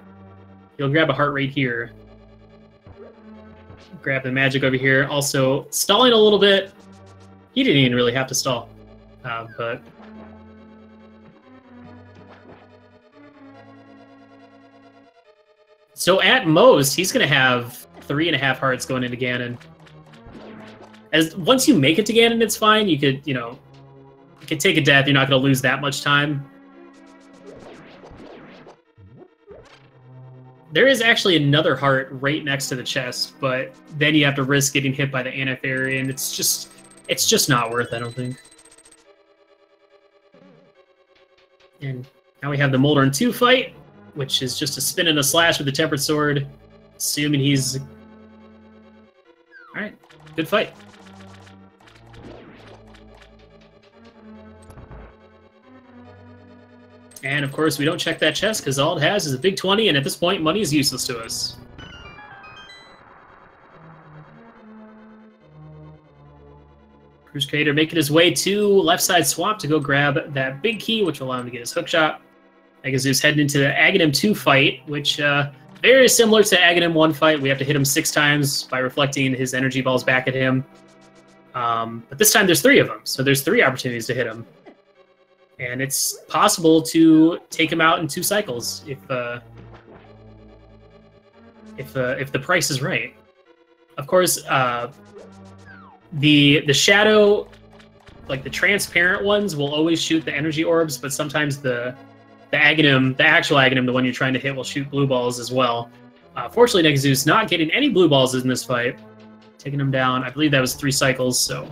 A: You'll grab a heart right here. Grab the magic over here. Also, stalling a little bit. He didn't even really have to stall. But... So at most, he's going to have 3.5 hearts going into Ganon. Once you make it to Ganon, it's fine. You could, you could take a death. You're not going to lose that much time. There is actually another heart right next to the chest, but then you have to risk getting hit by the Anti-Fairy, and it's just not worth, I don't think. And now we have the Moldorn 2 fight, which is just a spin and a slash with the Tempered Sword, assuming he's... Alright, good fight. And of course, we don't check that chest because all it has is a big 20, and at this point, money is useless to us. KrusKader making his way to left side swamp to go grab that big key, which will allow him to get his hookshot. negaZeus heading into the Aghanim 2 fight, which very similar to Aghanim 1 fight. We have to hit him 6 times by reflecting his energy balls back at him. But this time there's 3 of them, so there's 3 opportunities to hit him. And it's possible to take him out in 2 cycles if the price is right. Of course, the shadow, like the transparent ones, will always shoot the energy orbs, but sometimes the Aghanim, the actual Aghanim, the one you're trying to hit, will shoot blue balls as well. Fortunately, negaZeus not getting any blue balls in this fight. Taking him down, I believe that was 3 cycles, so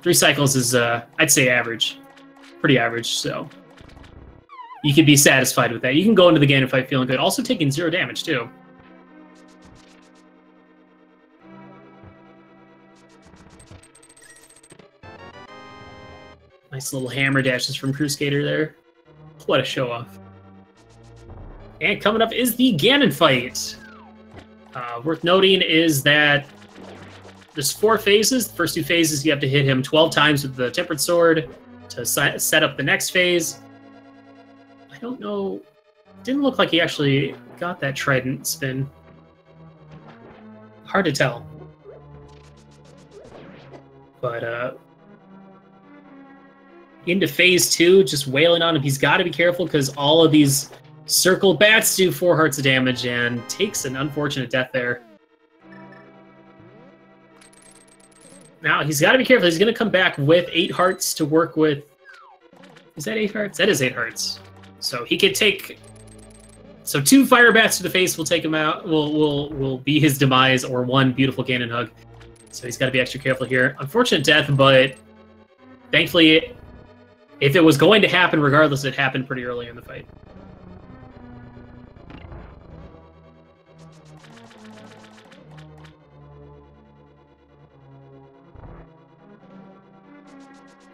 A: 3 cycles is, I'd say, average. Pretty average, so you could be satisfied with that. You can go into the Ganon fight feeling good. Also taking 0 damage, too. Nice little hammer dashes from KrusKader there. What a show-off. And coming up is the Ganon fight. Worth noting is that there's 4 phases. The first 2 phases, you have to hit him 12 times with the Tempered Sword to set up the next phase. I don't know. Didn't look like he actually got that Trident spin. Hard to tell. But, into phase 2, just wailing on him. He's got to be careful because all of these circle bats do 4 hearts of damage and takes an unfortunate death there. Now, he's got to be careful. He's going to come back with 8 hearts to work with. Is that 8 hearts? That is 8 hearts. So he could take... So 2 fire bats to the face will take him out, will be his demise, or 1 beautiful Ganon hug. So he's got to be extra careful here. Unfortunate death, but thankfully, if it was going to happen regardless, it happened pretty early in the fight.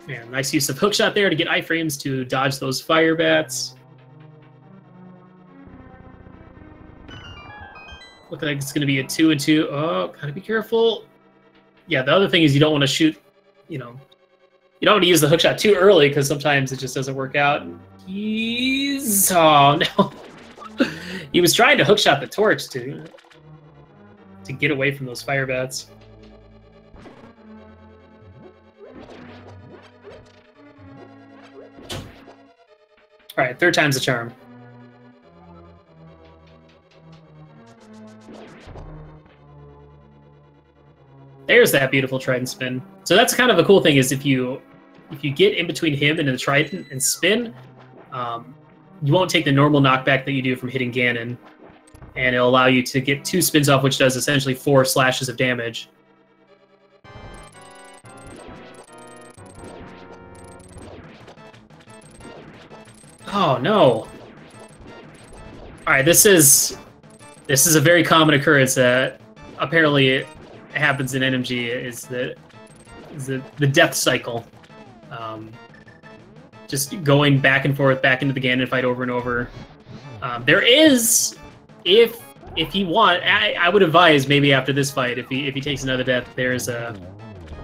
A: Man, nice use of hookshot there to get iframes to dodge those fire bats. Looking like it's going to be a 2 and 2. Oh, gotta be careful. Yeah, the other thing is you don't want to shoot, you know, you don't want to use the hookshot too early because sometimes it just doesn't work out. He's... Oh, no. He was trying to hookshot the torch to get away from those fire bats. All right, 3rd time's the charm. There's that beautiful Trident spin. So that's kind of the cool thing is if you get in between him and the Trident and spin, you won't take the normal knockback that you do from hitting Ganon, and it'll allow you to get 2 spins off, which does essentially 4 slashes of damage. Oh no! All right, this is a very common occurrence that apparently it happens in NMG. Is the death cycle, just going back and forth, back into the Ganon fight over and over. There is, if you want, I would advise maybe after this fight, if he takes another death, there's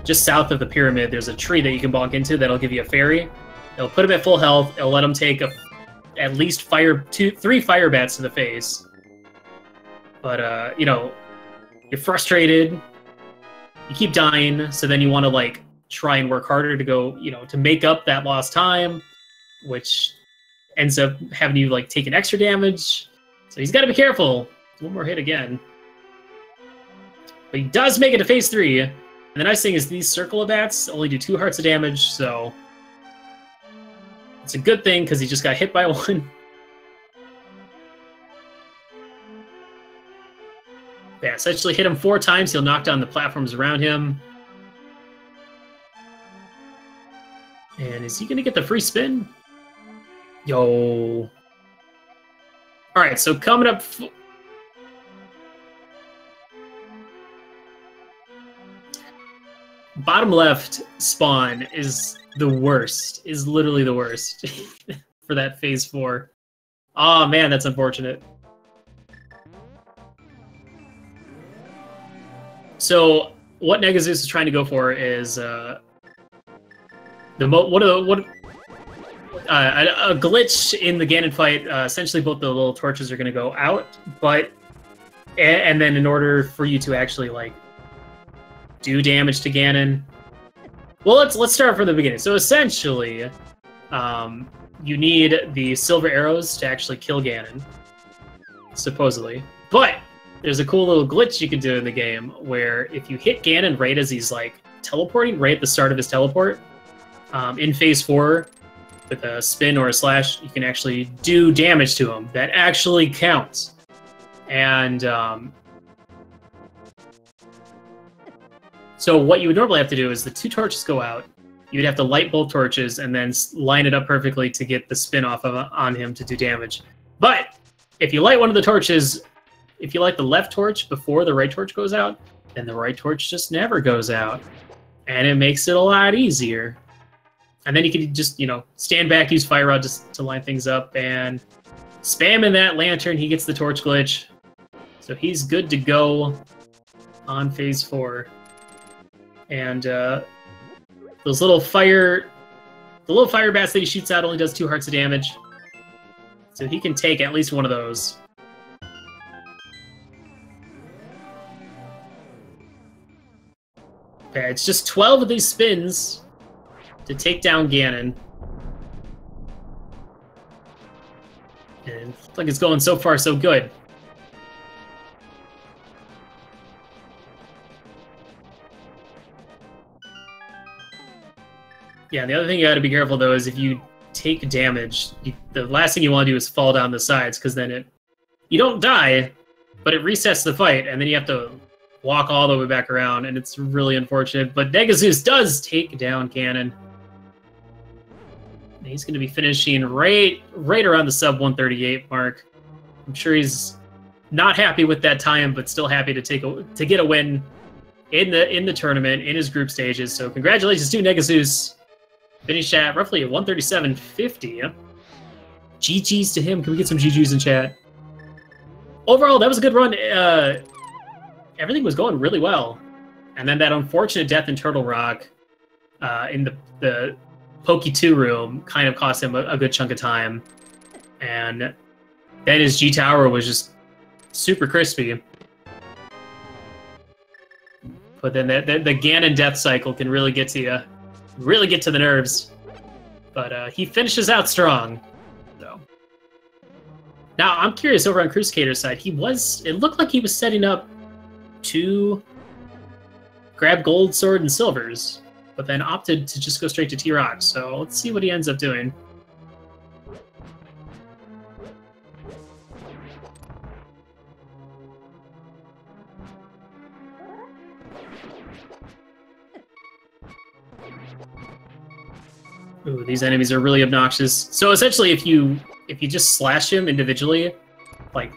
A: just south of the pyramid, there's a tree that you can bonk into that'll give you a fairy. It'll put him at full health. It'll let him take at least 3 fire bats to the face. But you know, you're frustrated. You keep dying, so then you want to like try and work harder to go, you know, to make up that lost time, which ends up having you like take an extra damage. So he's got to be careful. 1 more hit again. But he does make it to phase 3. And the nice thing is these circle of bats only do 2 hearts of damage, so it's a good thing because he just got hit by 1. Yeah, essentially hit him 4 times. He'll knock down the platforms around him. And is he going to get the free spin? Yo. All right, so coming up... Bottom left spawn is the worst, is literally the worst for that phase 4. Oh man, that's unfortunate. So what negaZeus is trying to go for is a glitch in the Ganon fight. Essentially, both the little torches are going to go out, but and then in order for you to actually like do damage to Ganon, Well, let's start from the beginning. So essentially, you need the silver arrows to actually kill Ganon, supposedly. But there's a cool little glitch you can do in the game where if you hit Ganon right as he's like teleporting, right at the start of his teleport, in phase 4, with a spin or a slash, you can actually do damage to him. That actually counts. And so what you would normally have to do is the 2 torches go out. You would have to light both torches and then line it up perfectly to get the spin off on him to do damage. But if you light one of the torches, if you light the left torch before the right torch goes out, then the right torch just never goes out. And it makes it a lot easier. And then you can just, you know, stand back, use Fire Rod to line things up, and spam in that lantern. He gets the torch glitch. So he's good to go on phase 4. And those little the little fire bats that he shoots out only does 2 hearts of damage. So he can take at least one of those. Okay, it's just 12 of these spins to take down Ganon. And it looks like it's going so far so good. Yeah, the other thing you gotta be careful though is if you take damage, the last thing you want to do is fall down the sides, because then you don't die, but it resets the fight, and then you have to walk all the way back around, and it's really unfortunate. But negaZeus does take down Ganon. He's going to be finishing right around the sub 138 mark. I'm sure he's not happy with that time, but still happy to get a win in the tournament in his group stages. So congratulations to negaZeus. Finished at roughly a 137.50. GG's to him. Can we get some GG's in chat? Overall, that was a good run. Everything was going really well. And then that unfortunate death in Turtle Rock in the Pokey 2 room kind of cost him a good chunk of time. And then his G Tower was just super crispy. But then the Ganon death cycle can really get to you. Really get to the nerves. But he finishes out strong. So now I'm curious over on KrusKader's side. It looked like he was setting up to grab gold, sword, and silvers, but then opted to just go straight to T-Rock. So let's see what he ends up doing. Ooh, these enemies are really obnoxious. So essentially, if you just slash him individually, like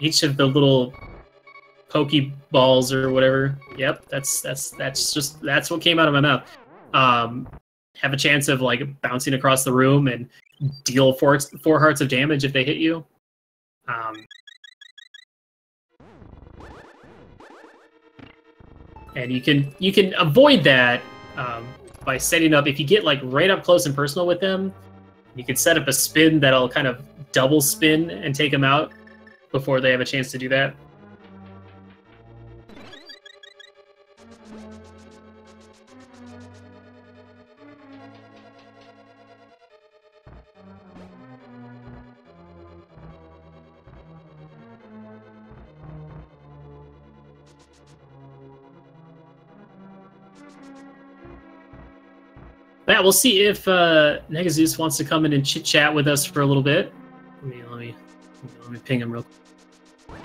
A: each of the little Pokeballs or whatever. Yep, that's what came out of my mouth. Have a chance of like bouncing across the room and deal four hearts of damage if they hit you. And you can avoid that by setting up, if you get like right up close and personal with them, you can set up a spin that'll kind of double spin and take them out before they have a chance to do that. Yeah, we'll see if negaZeus wants to come in and chit chat with us for a little bit. Let me ping him real quick.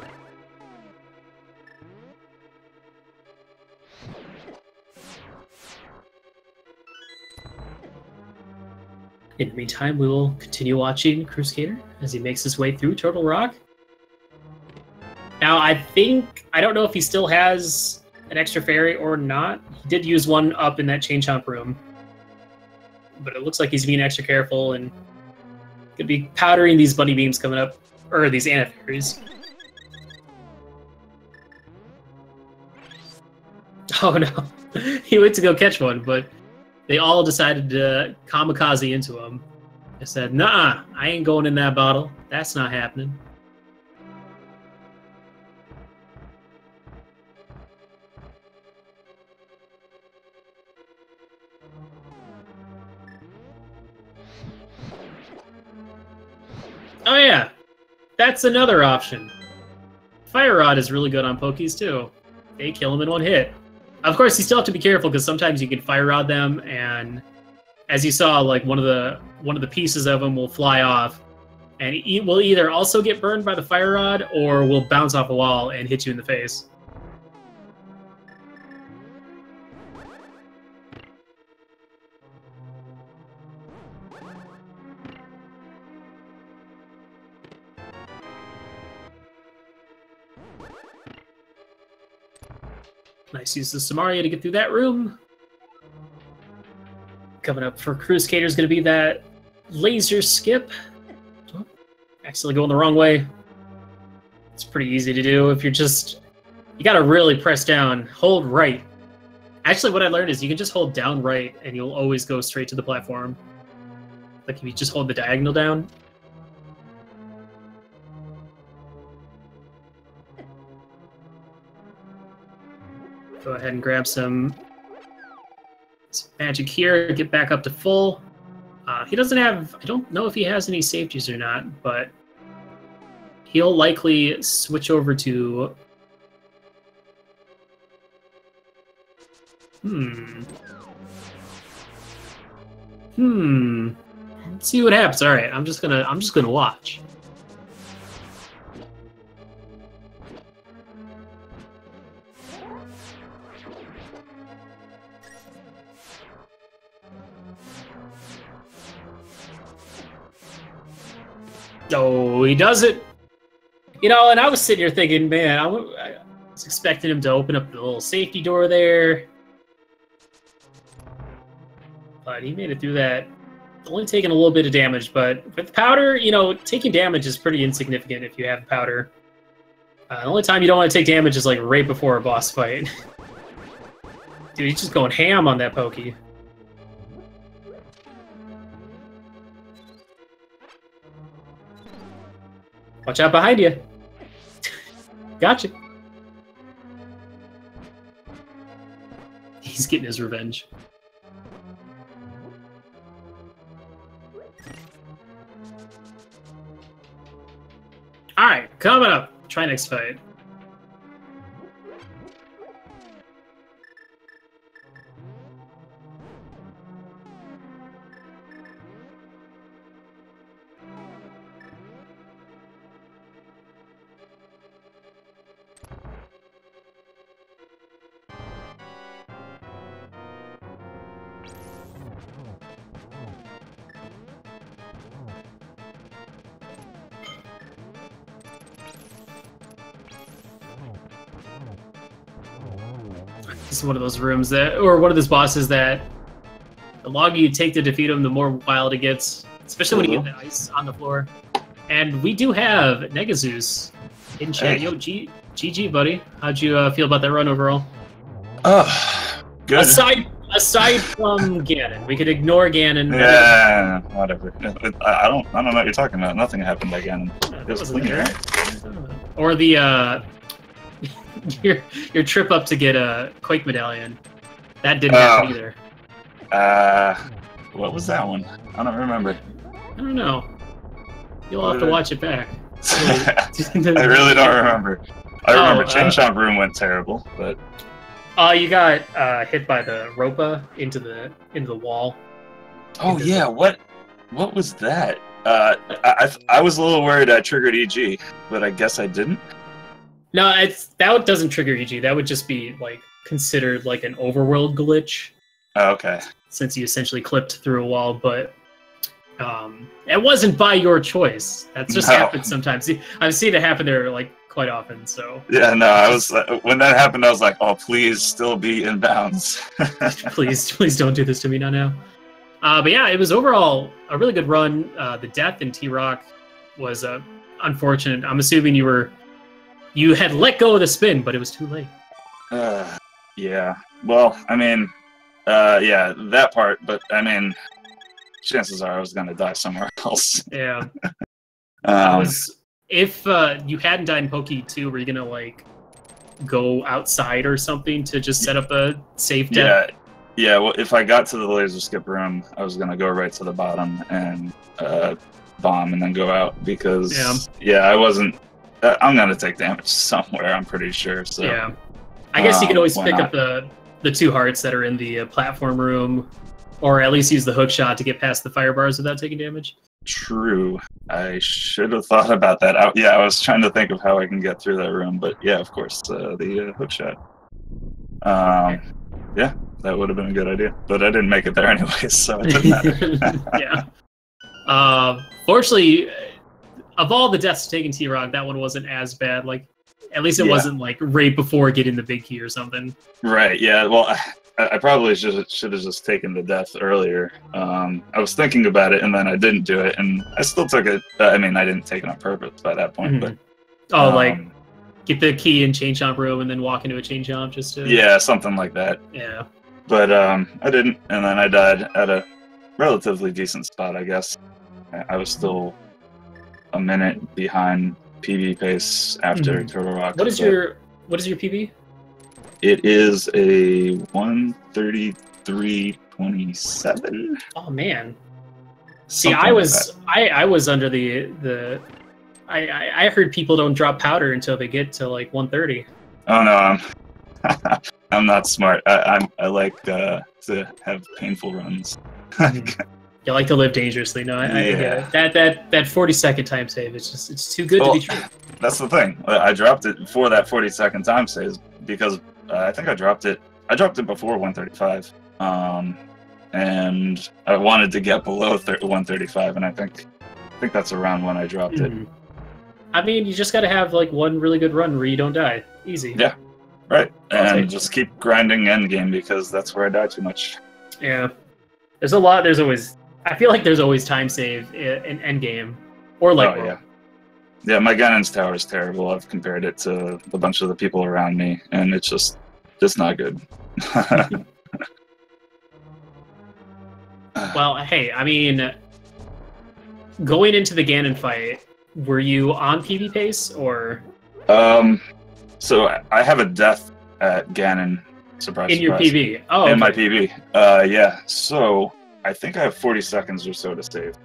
A: In the meantime, we will continue watching KrusKader as he makes his way through Turtle Rock. Now, I don't know if he still has an extra fairy or not. He did use one up in that Chain Chomp room, but it looks like he's being extra careful and gonna be powdering these bunny beams coming up, or these antifairies. Oh no, he went to go catch one, but they all decided to kamikaze into him. I said, "Nah, I ain't going in that bottle. That's not happening." Oh yeah, that's another option. Fire Rod is really good on Pokies too. They kill them in one hit. Of course, you still have to be careful because sometimes you can Fire Rod them, and as you saw, like one of the pieces of them will fly off, and it will either also get burned by the Fire Rod or will bounce off a wall and hit you in the face. Nice use of Samaria to get through that room. Coming up for KrusKader is going to be that laser skip. Oh, accidentally going the wrong way. It's pretty easy to do if you're just... You got to really press down. Hold right. Actually, what I learned is you can just hold down right and you'll always go straight to the platform. Like if you just hold the diagonal down. Go ahead and grab some magic here, get back up to full. He doesn't have... I don't know if he has any safeties or not, but he'll likely switch over to... Let's see what happens. All right, I'm just gonna watch. Oh, he does it! You know, and I was sitting here thinking, man, I was expecting him to open up the little safety door there. But he made it through that. Only taking a little bit of damage, but with powder, you know, taking damage is pretty insignificant if you have powder. The only time you don't want to take damage is like right before a boss fight. Dude, he's just going ham on that pokey. Watch out behind you. Gotcha. He's getting his revenge. Alright, coming up. Try next fight. This is one of those rooms that, or one of those bosses that the longer you take to defeat him, the more wild it gets, especially when you get the ice on the floor. And we do have negaZeus in chat. Hey. Yo, GG, buddy. How'd you feel about that run overall?
B: Good.
A: Aside from Ganon, we could ignore Ganon.
B: Yeah, whatever. I don't know what you're talking about. Nothing happened by Ganon. It was clean, right?
A: Or the your trip up to get a Quake medallion. That didn't happen either.
B: What was that one? I don't remember.
A: I don't know. You'll have to watch it back.
B: I really don't remember. I remember Chain Chomp Room went terrible, but
A: you got hit by the Ropa into the wall.
B: Oh yeah, what was that? I was a little worried I triggered EG, but I guess I didn't.
A: No, that doesn't trigger EG. That would just be like considered like an overworld glitch.
B: Oh, okay. Since
A: you essentially clipped through a wall, but it wasn't by your choice. That just happens sometimes. I've seen it happen there like quite often. So
B: yeah, no, I was when that happened, I was like, oh, please, still be in bounds.
A: please don't do this to me now. But yeah, it was overall a really good run. The death in T-Rock was unfortunate. I'm assuming you had let go of the spin, but it was too late.
B: Yeah. Well, I mean, yeah, that part. But I mean, chances are I was gonna die somewhere else.
A: Yeah. If you hadn't died in Poke 2, were you gonna like go outside or something to just set up a safe death?
B: Yeah. Well, if I got to the laser skip room, I was gonna go right to the bottom and bomb and then go out because I wasn't. I'm gonna take damage somewhere. I'm pretty sure. So
A: yeah, I guess you could always pick
B: not?
A: up the 2 hearts that are in the platform room, or at least use the hook shot to get past the fire bars without taking damage.
B: True. I should have thought about that. I was trying to think of how I can get through that room, but yeah, of course, the hook shot. Yeah, that would have been a good idea, but I didn't make it there anyways, so it didn't matter.
A: Yeah. Fortunately, of all the deaths taking T-Rock, that one wasn't as bad. Like, at least it wasn't like right before getting the big key or something.
B: Right. Yeah. Well, I probably should have just taken the death earlier. I was thinking about it, and then I didn't do it, and I still took it. I mean, I didn't take it on purpose by that point, but
A: like get the key in chain chomp room and then walk into a chain chomp just to
B: something like that.
A: Yeah.
B: But I didn't, and then I died at a relatively decent spot, I guess. I was still a minute behind PB pace after Turtle Rock.
A: What is your PB?
B: It is a 133.27.
A: Oh man. See, I was under the I heard people don't drop powder until they get to like 130.
B: Oh no, I'm not smart. I like to have painful runs.
A: You like to live dangerously. No, I get it. That 40-second time save, it's too good to be true.
B: That's the thing. I dropped it before that 40-second time save because I think I dropped it before 135. And I wanted to get below 135, and I think that's around when I dropped it.
A: I mean, you just got to have like one really good run where you don't die. Easy.
B: Yeah, right. And just keep grinding endgame because that's where I die too much.
A: Yeah. There's a lot. I feel like there's always time save in endgame or like.
B: Oh, yeah. Yeah, my Ganon's tower is terrible. I've compared it to a bunch of the people around me, and it's just not good.
A: Well, hey, I mean, going into the Ganon fight, were you on PB pace or?
B: So I have a death at Ganon. Surprise!
A: In your PB? Oh,
B: in my PB. Yeah. So I think I have 40 seconds or so to save.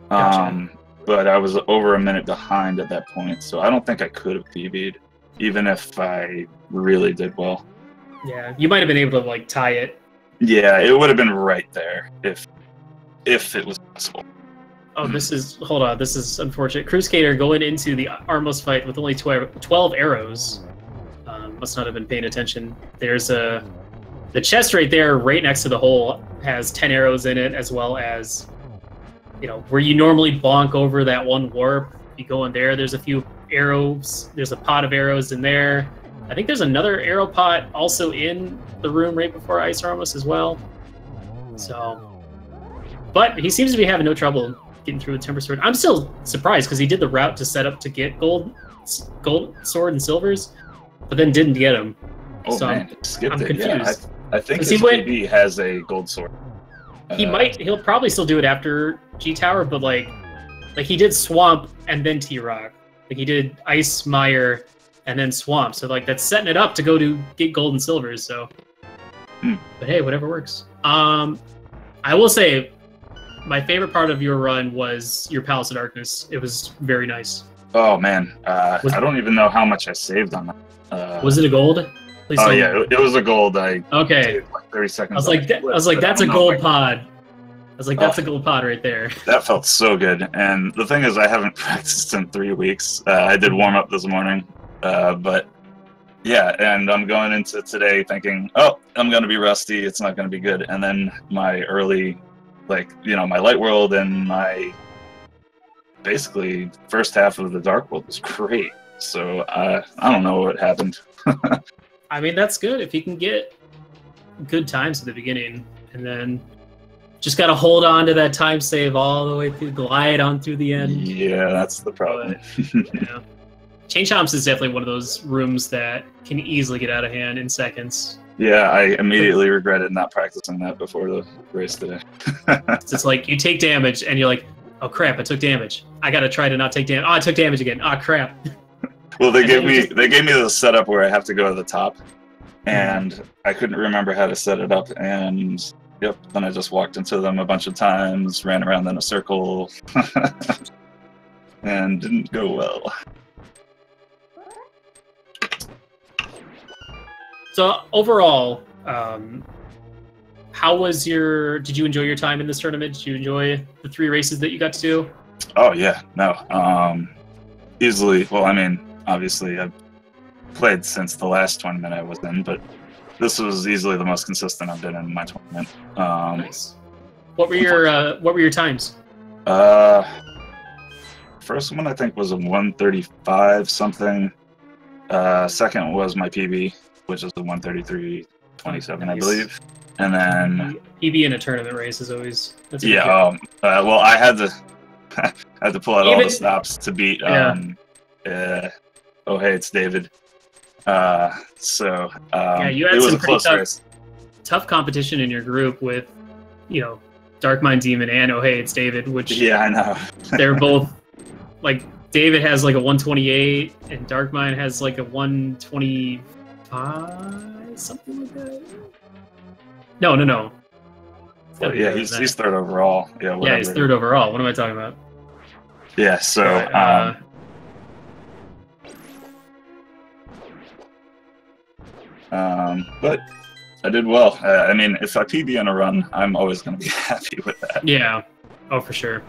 A: Gotcha.
B: But I was over a minute behind at that point, so I don't think I could have PB'd, even if I really did well.
A: Yeah, you might have been able to like tie it.
B: Yeah, it would have been right there if it was possible.
A: Oh, this is unfortunate. KrusKader going into the Armos fight with only 12 arrows. Must not have been paying attention. There's the chest right there, right next to the hole, has 10 arrows in it, as well as, where you normally bonk over that one warp. You go in there, there's a few arrows. There's a pot of arrows in there. I think there's another arrow pot also in the room right before Ice Armos as well. So, but he seems to be having no trouble getting through with Temper Sword. I'm still surprised because he did the route to set up to get gold sword and silvers, but then didn't get them.
B: Oh
A: so
B: man, skipped
A: I'm
B: it.
A: confused.
B: Yeah, I think his PB has a gold sword.
A: He'll probably still do it after G Tower, but like he did Swamp and then T-Rock. Like he did Ice Mire and then Swamp. So like that's setting it up to go to get gold and silvers. So, but hey, whatever works. I will say, my favorite part of your run was your Palace of Darkness. It was very nice.
B: Oh man, I don't even know how much I saved on that.
A: Was it a gold?
B: Oh yeah, it was a gold.
A: Okay.
B: Like 30 seconds.
A: I was like, that's a gold pod. I was like, that's a gold pod right there.
B: That felt so good. And the thing is, I haven't practiced in 3 weeks. I did warm up this morning, but yeah, and I'm going into today thinking, oh, I'm going to be rusty. It's not going to be good. And then my early, my Light World and my basically first half of the Dark World was great. So I don't know what happened.
A: I mean, that's good if you can get good times at the beginning, and then just got to hold on to that time save all the way through, glide on through the end.
B: Yeah, that's the problem.
A: Yeah. Chain Chomps is definitely one of those rooms that can easily get out of hand in seconds.
B: Yeah, I immediately regretted not practicing that before the race today.
A: It's like you take damage, and you're like, oh crap, I took damage. I got to try to not take damage. Oh, I took damage again. Oh, crap.
B: Well, they gave me the setup where I have to go to the top, and I couldn't remember how to set it up, and then I just walked into them a bunch of times, ran around in a circle. and didn't go well.
A: So overall, how was your? Did you enjoy your time in this tournament? Did you enjoy the 3 races that you got to do?
B: Oh yeah, no, easily. Well, I mean, obviously I've played since the last tournament I was in, but this was easily the most consistent I've been in my tournament.
A: Nice. What were your times?
B: First one I think was a 135 something. Second was my PB, which is the 133.27,
A: Nice.
B: I believe. And then
A: PB in a tournament race is always
B: well, I had to pull out all the stops to beat. Oh hey, it's David. You had
A: it was
B: some pretty
A: tough competition in your group with, Darkmind Demon and oh hey, it's David. Which
B: I know.
A: They're both like David has like a 128 and Darkmind has like a 125, something like that. No.
B: Well, yeah, he's third overall. Yeah, whatever.
A: Yeah, he's third overall. What am I talking about?
B: Yeah, so but I did well. I mean, if I PB in a run, I'm always going to be happy with that.
A: Yeah. Oh, for sure.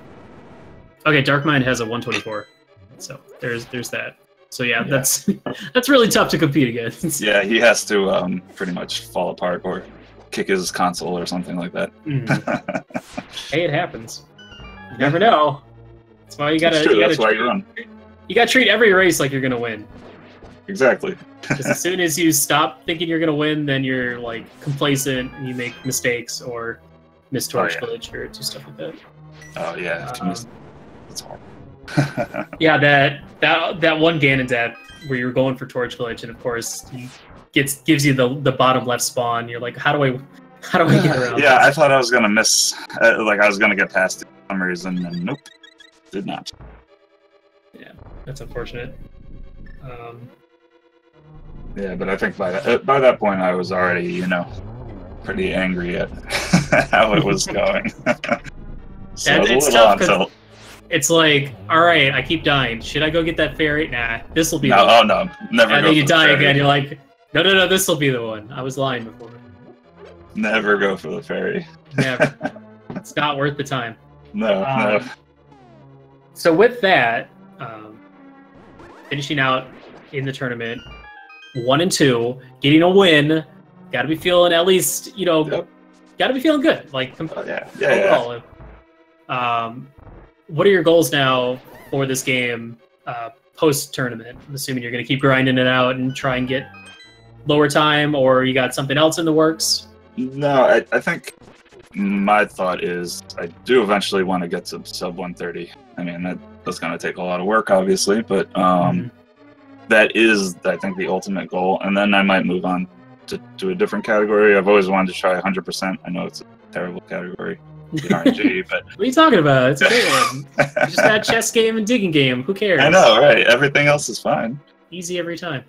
A: Okay, Darkmind has a 124, so there's that. So yeah, that's really tough to compete against.
B: Yeah, he has to pretty much fall apart or kick his console or something like that.
A: Hey, it happens. You never know. That's why you gotta.
B: That's why you run.
A: You gotta treat every race like you're gonna win.
B: Exactly.
A: Because as soon as you stop thinking you're gonna win, then you're like complacent and you make mistakes or miss Torch Village or do stuff like that.
B: Oh yeah, that's hard.
A: Yeah, that one Ganon death where you're going for Torch Village and of course he gives you the bottom left spawn. You're like, how do I get around?
B: Yeah, I thought I was gonna miss. Like I was gonna get past it for some reason, and nope, did not.
A: Yeah, that's unfortunate.
B: Yeah, but I think by that point I was already, pretty angry at how it was going. So
A: it's tough because it's like, all right, I keep dying. Should I go get that fairy? Nah, this will be.
B: No,
A: the one.
B: no, never.
A: And then you die again. You're like, no, this will be the one. I was lying before.
B: Never go for the fairy.
A: Never. It's not worth the time.
B: No.
A: So with that, finishing out in the tournament, 1 and 2, getting a win, got to be feeling at least, got to be feeling good. Like, overall. What are your goals now for this game post-tournament? I'm assuming you're going to keep grinding it out and try and get lower time, or you got something else in the works?
B: No, I think my thought is I do eventually want to get to sub 130. I mean, that's going to take a lot of work, obviously, but that is, I think, the ultimate goal. And then I might move on to a different category. I've always wanted to try 100%. I know it's a terrible category in RNG, but...
A: What are you talking about? It's a great one. You just got chess game and digging game. Who cares?
B: I know, right? Everything else is fine.
A: Easy every time.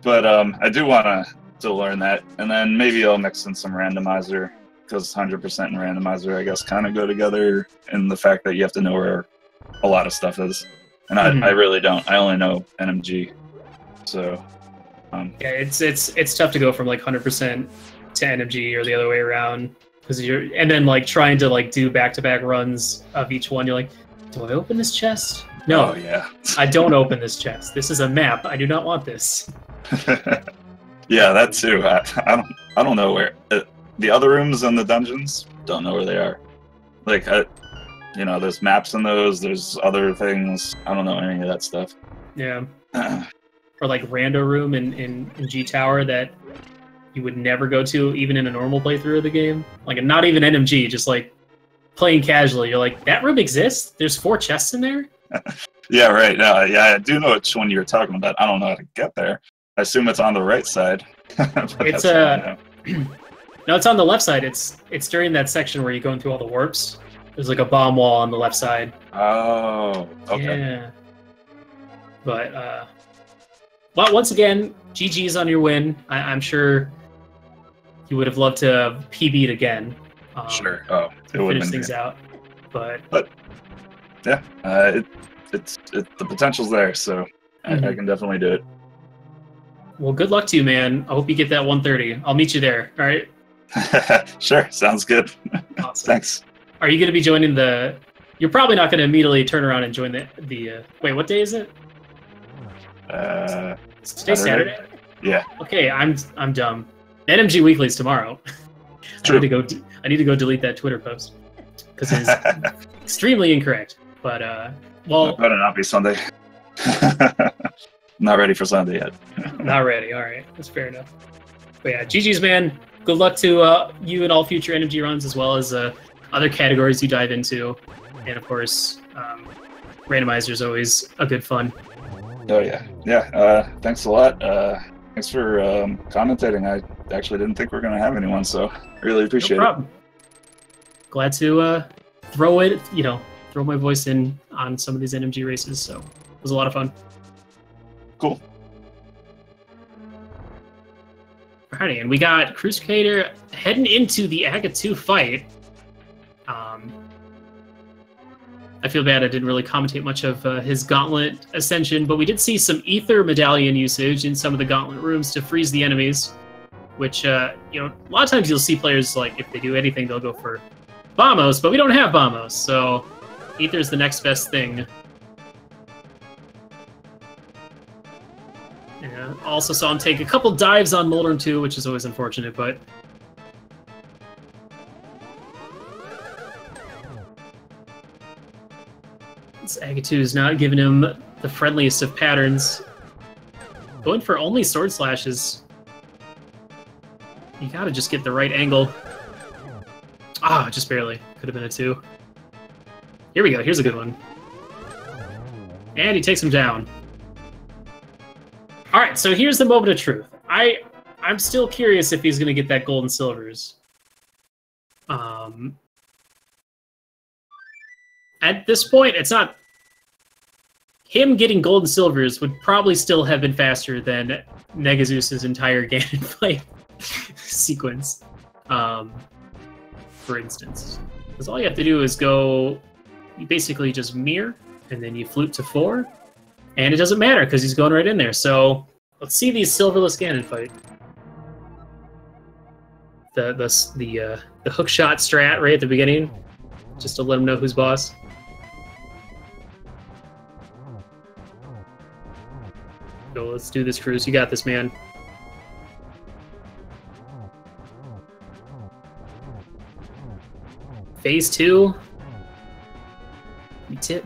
B: But I do want to learn that. And then maybe I'll mix in some randomizer, because 100% and randomizer, I guess, kind of go together in the fact that you have to know where a lot of stuff is. And I really don't. I only know NMG. So...
A: yeah, it's tough to go from like 100% to NMG or the other way around, because and then like trying to like do back-to-back runs of each one. You're like, do I open this chest? No, I don't open this chest. This is a map. I do not want this.
B: Yeah, that too. I don't know where the other rooms in the dungeons. Don't know where they are. Like there's maps in those. There's other things. I don't know any of that stuff.
A: Yeah. Or like rando room in G Tower that you would never go to even in a normal playthrough of the game. Like not even NMG, just like playing casually. You're like, that room exists? There's 4 chests in there?
B: Yeah, right. Yeah, I do know which one you're talking about. I don't know how to get there. I assume it's on the right side.
A: It's no, it's on the left side. It's during that section where you're going through all the warps. There's like a bomb wall on the left side.
B: Oh, okay.
A: Yeah. But well, once again, GG's on your win. I'm sure you would have loved to PB'd again.
B: Sure. Oh,
A: to finish things out. But
B: yeah, the potential's there, so I can definitely do it.
A: Well, good luck to you, man. I hope you get that 130. I'll meet you there. All right.
B: Sure, sounds good.
A: Awesome.
B: Thanks.
A: Are you going to be joining the? You're probably not going to immediately turn around and join the. Wait, what day is it? Today's Saturday.
B: Yeah.
A: Okay, I'm dumb. NMG Weekly's tomorrow.
B: True.
A: I need to go delete that Twitter post because it's extremely incorrect. But well,
B: It better not be Sunday. Not ready for Sunday yet.
A: Not ready. All right, that's fair enough. But yeah, GG's, man. Good luck to you and all future NMG runs, as well as other categories you dive into, and of course, randomizer is always a good fun.
B: Oh yeah. Thanks a lot. Thanks for commentating. I actually didn't think we were gonna have anyone, so I really appreciate
A: No problem. Glad to throw my voice in on some of these NMG races. So it was a lot of fun.
B: Cool.
A: Alrighty, and we got KrusKader heading into the Aga 2 fight. I feel bad I didn't really commentate much of his Gauntlet Ascension, but we did see some Ether Medallion usage in some of the Gauntlet rooms to freeze the enemies, which, a lot of times you'll see players, like, if they do anything, they'll go for Bombos, but we don't have Bombos, so Ether's the next best thing. Yeah, also saw him take a couple dives on Moldrum too, which is always unfortunate, but... This Aga 2 is not giving him the friendliest of patterns. Going for only Sword Slashes. You gotta just get the right angle. Ah, just barely. Could have been a 2. Here we go, here's a good one. And he takes him down. Alright, so here's the moment of truth. I'm still curious if he's going to get that gold and silvers. At this point, it's not... Him getting gold and silvers would probably still have been faster than negaZeus' entire Ganon fight sequence. For instance. Because all you have to do is go... You basically just mirror, and then you flute to 4. And it doesn't matter, because he's going right in there. So, let's see these silverless Ganon fight. The hook shot strat right at the beginning, just to let him know who's boss. Go, let's do this, Krus. You got this, man. Phase 2.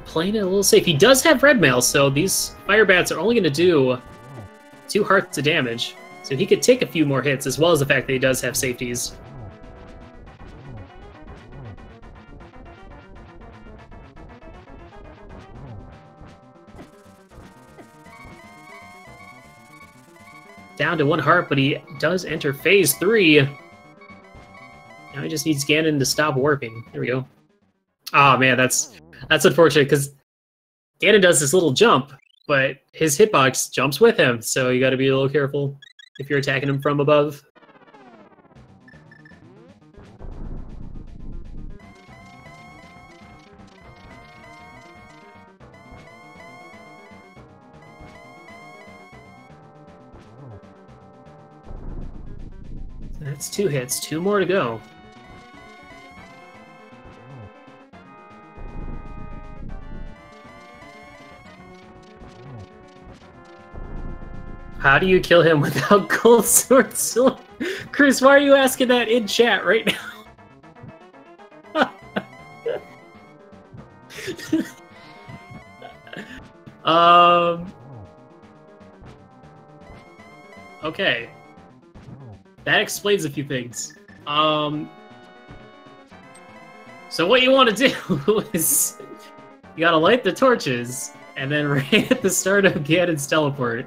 A: Playing it a little safe. He does have red mail, so these fire bats are only going to do 2 hearts of damage. So he could take a few more hits, as well as the fact that he does have safeties. Down to 1 heart, but he does enter phase 3. Now he just needs Ganon to stop warping. There we go. Oh man, that's unfortunate, because Ganon does this little jump, but his hitbox jumps with him, so you gotta be a little careful if you're attacking him from above. That's 2 hits, 2 more to go. How do you kill him without gold sword silver? Krus, why are you asking that in chat right now? Okay. That explains a few things. So what you want to do is you gotta light the torches, and then right at the start of Ganon's teleport,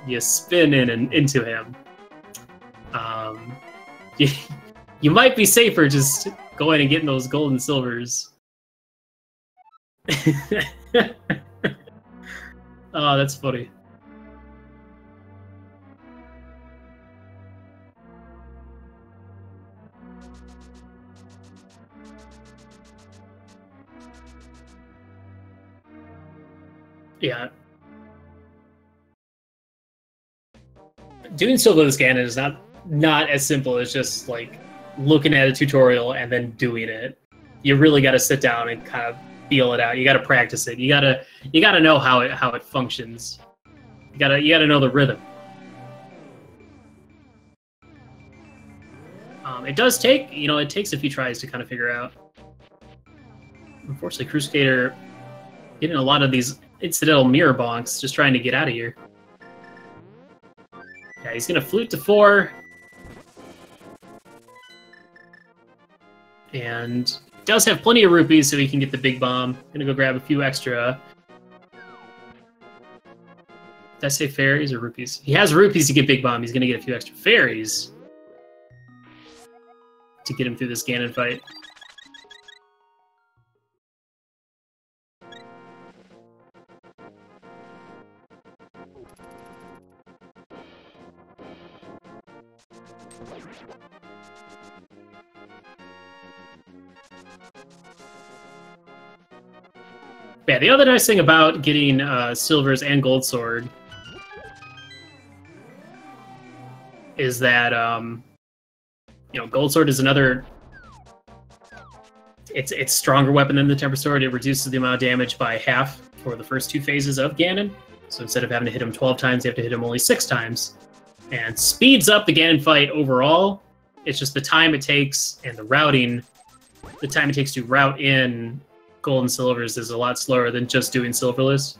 A: you spin in and into him. You might be safer just going and getting those gold and silvers. Oh, that's funny. Yeah. Doing Silverless Ganon is not as simple as just like looking at a tutorial and then doing it. You really got to sit down and kind of feel it out. You got to practice it. You got to know how it functions. You got to know the rhythm. It does take, it takes a few tries to kind of figure out. Unfortunately, KrusKader getting a lot of these incidental mirror bonks, just trying to get out of here. Yeah, he's gonna flute to 4. And does have plenty of rupees, so he can get the big bomb. Gonna go grab a few extra. Did I say fairies or rupees? He has rupees to get big bomb. He's gonna get a few extra fairies to get him through this Ganon fight. Yeah, the other nice thing about getting Silver's and Gold Sword is that, Gold Sword is another... It's stronger weapon than the Temper Sword. It reduces the amount of damage by half for the first 2 phases of Ganon. So instead of having to hit him 12 times, you have to hit him only 6 times. And speeds up the Ganon fight overall. It's just the time it takes and the routing, the time it takes to route in Gold and Silvers is a lot slower than just doing Silverless.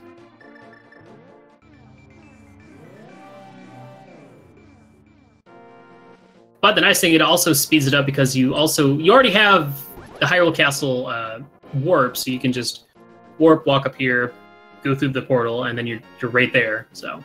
A: But the nice thing, it also speeds it up because you already have the Hyrule Castle warp, so you can just warp, walk up here, go through the portal, and then you're right there. So.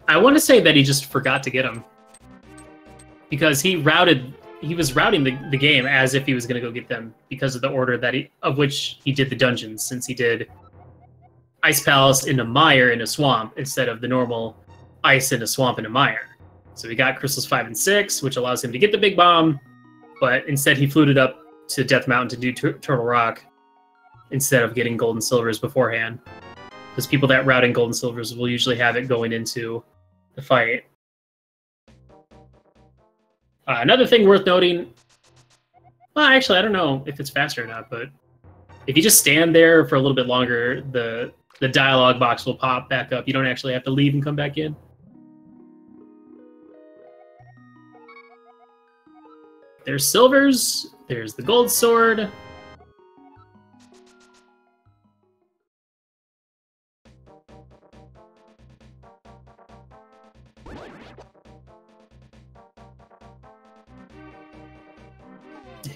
A: I want to say that he just forgot to get him. Because he was routing the game as if he was going to go get them because of the order of which he did the dungeons, since he did Ice Palace in a mire in a swamp instead of the normal ice in a swamp in a mire. So he got Crystals 5 and 6, which allows him to get the big bomb, but instead he fluted up to Death Mountain to do Turtle Rock instead of getting Gold and Silvers beforehand. Because people that route in Gold and Silvers will usually have it going into the fight. Another thing worth noting, well, actually, I don't know if it's faster or not, but if you just stand there for a little bit longer, the dialogue box will pop back up. You don't actually have to leave and come back in. There's Silvers, there's the Gold Sword.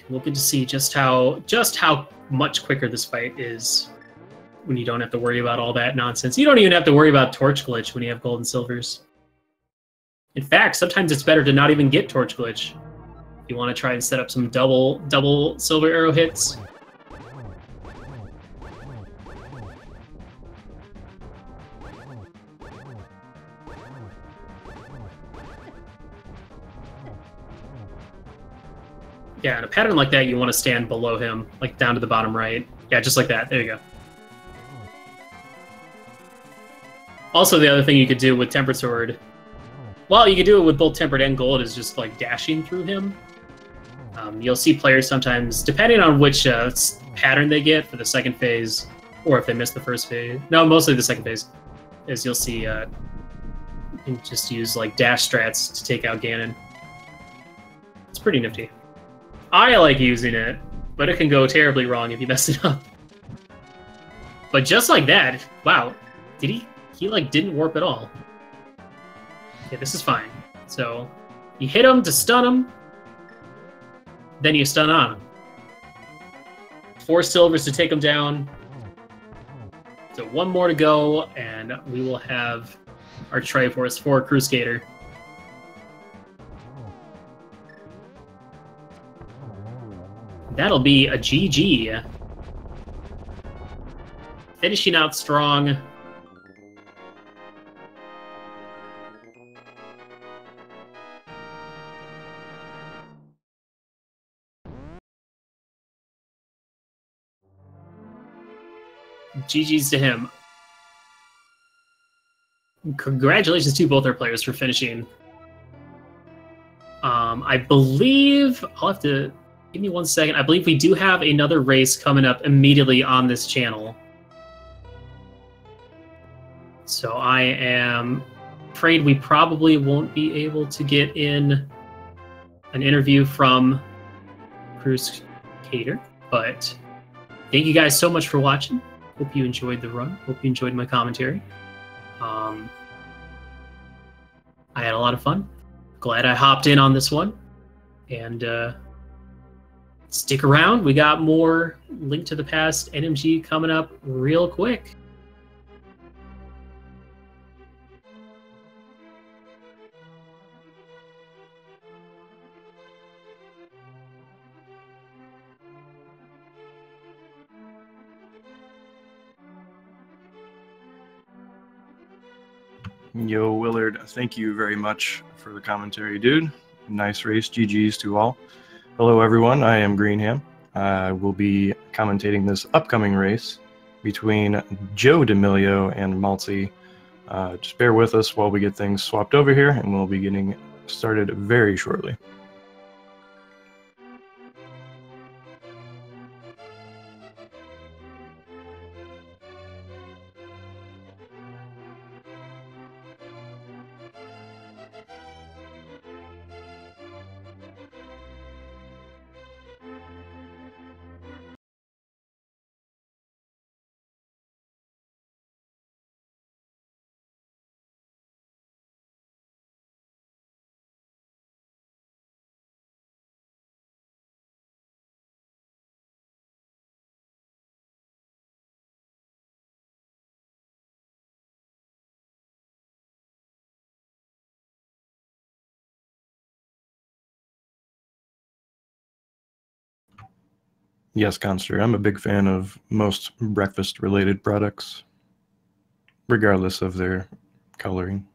A: We'll get to see just how much quicker this fight is when you don't have to worry about all that nonsense. You don't even have to worry about Torch Glitch when you have Gold and Silvers. In fact, sometimes it's better to not even get Torch Glitch. If you want to try and set up some double Silver Arrow hits. Yeah, in a pattern like that, you want to stand below him, like down to the bottom right. Yeah, just like that. There you go. Also, the other thing you could do with Tempered Sword, well, you could do it with both Tempered and Gold, is just like dashing through him. You'll see players sometimes, depending on which pattern they get for the second phase, or if they miss the first phase. No, mostly the second phase, is you'll see you can just use like dash strats to take out Ganon. It's pretty nifty. I like using it, but it can go terribly wrong if you mess it up. But just like that, wow, did he like didn't warp at all. Okay, this is fine. So you hit him to stun him, then you stun on him. 4 Silvers to take him down. So 1 more to go, and we will have our Triforce for KrusKader. That'll be a GG. finishing out strong. GG's to him. Congratulations to both our players for finishing. I believe I'll have to give me 1 second. I believe we do have another race coming up immediately on this channel. So I am afraid we probably won't be able to get in an interview from KrusKader, but thank you guys so much for watching. Hope you enjoyed the run. Hope you enjoyed my commentary. I had a lot of fun. Glad I hopped in on this one. And stick around. We got more Link to the Past NMG coming up real quick.
C: Yo, Willard, thank you very much for the commentary, dude. Nice race. GG's to all. Hello, everyone. I am Greenham. I will be commentating this upcoming race between Joe D'Amelio and Maltzy. Just bear with us while we get things swapped over here, and we'll be getting started very shortly. Yes, Conster, I'm a big fan of most breakfast-related products, regardless of their coloring.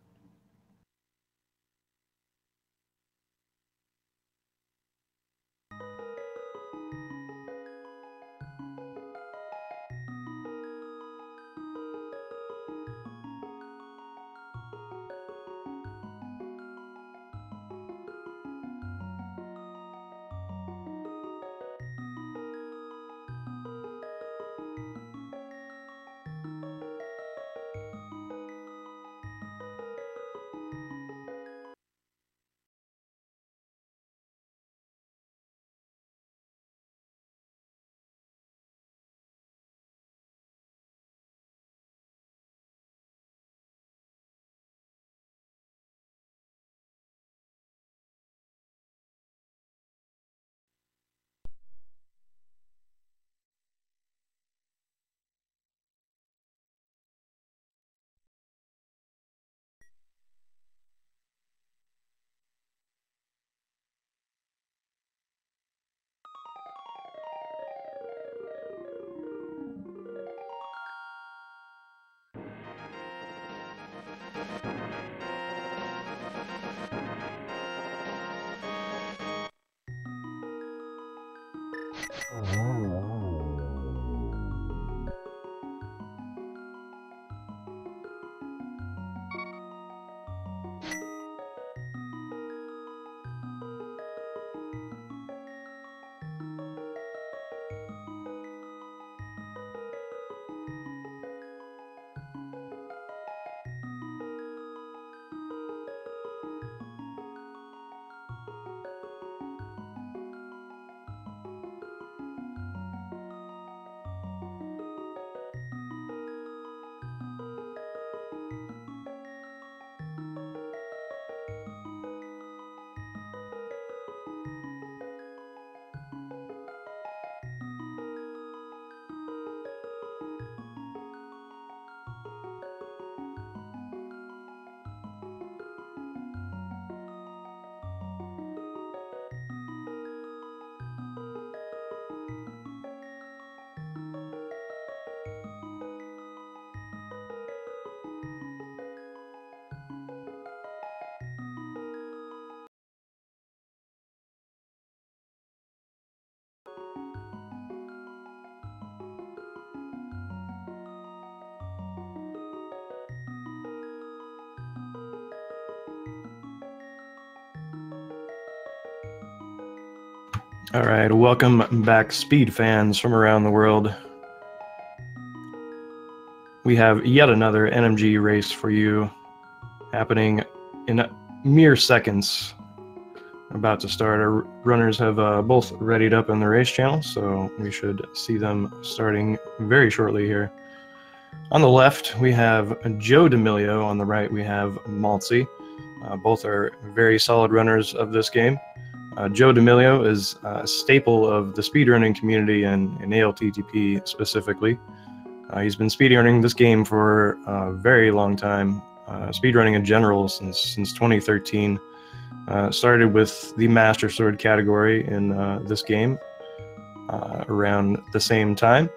C: All right, welcome back, speed fans from around the world. We have yet another NMG race for you, happening in mere seconds. About to start. Our runners have both readied up in the race channel, so we should see them starting very shortly here. On the left, we have Joe D'Amelio. On the right, we have Maltzy. Both are very solid runners of this game. Joe D'Amelio is a staple of the speedrunning community and ALTTP specifically. He's been speedrunning this game for a very long time, speedrunning in general since 2013. Started with the Master Sword category in this game around the same time,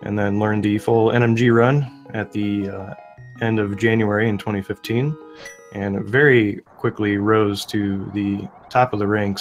C: and then learned the full NMG run at the end of January in 2015, and very quickly rose to the top of the ranks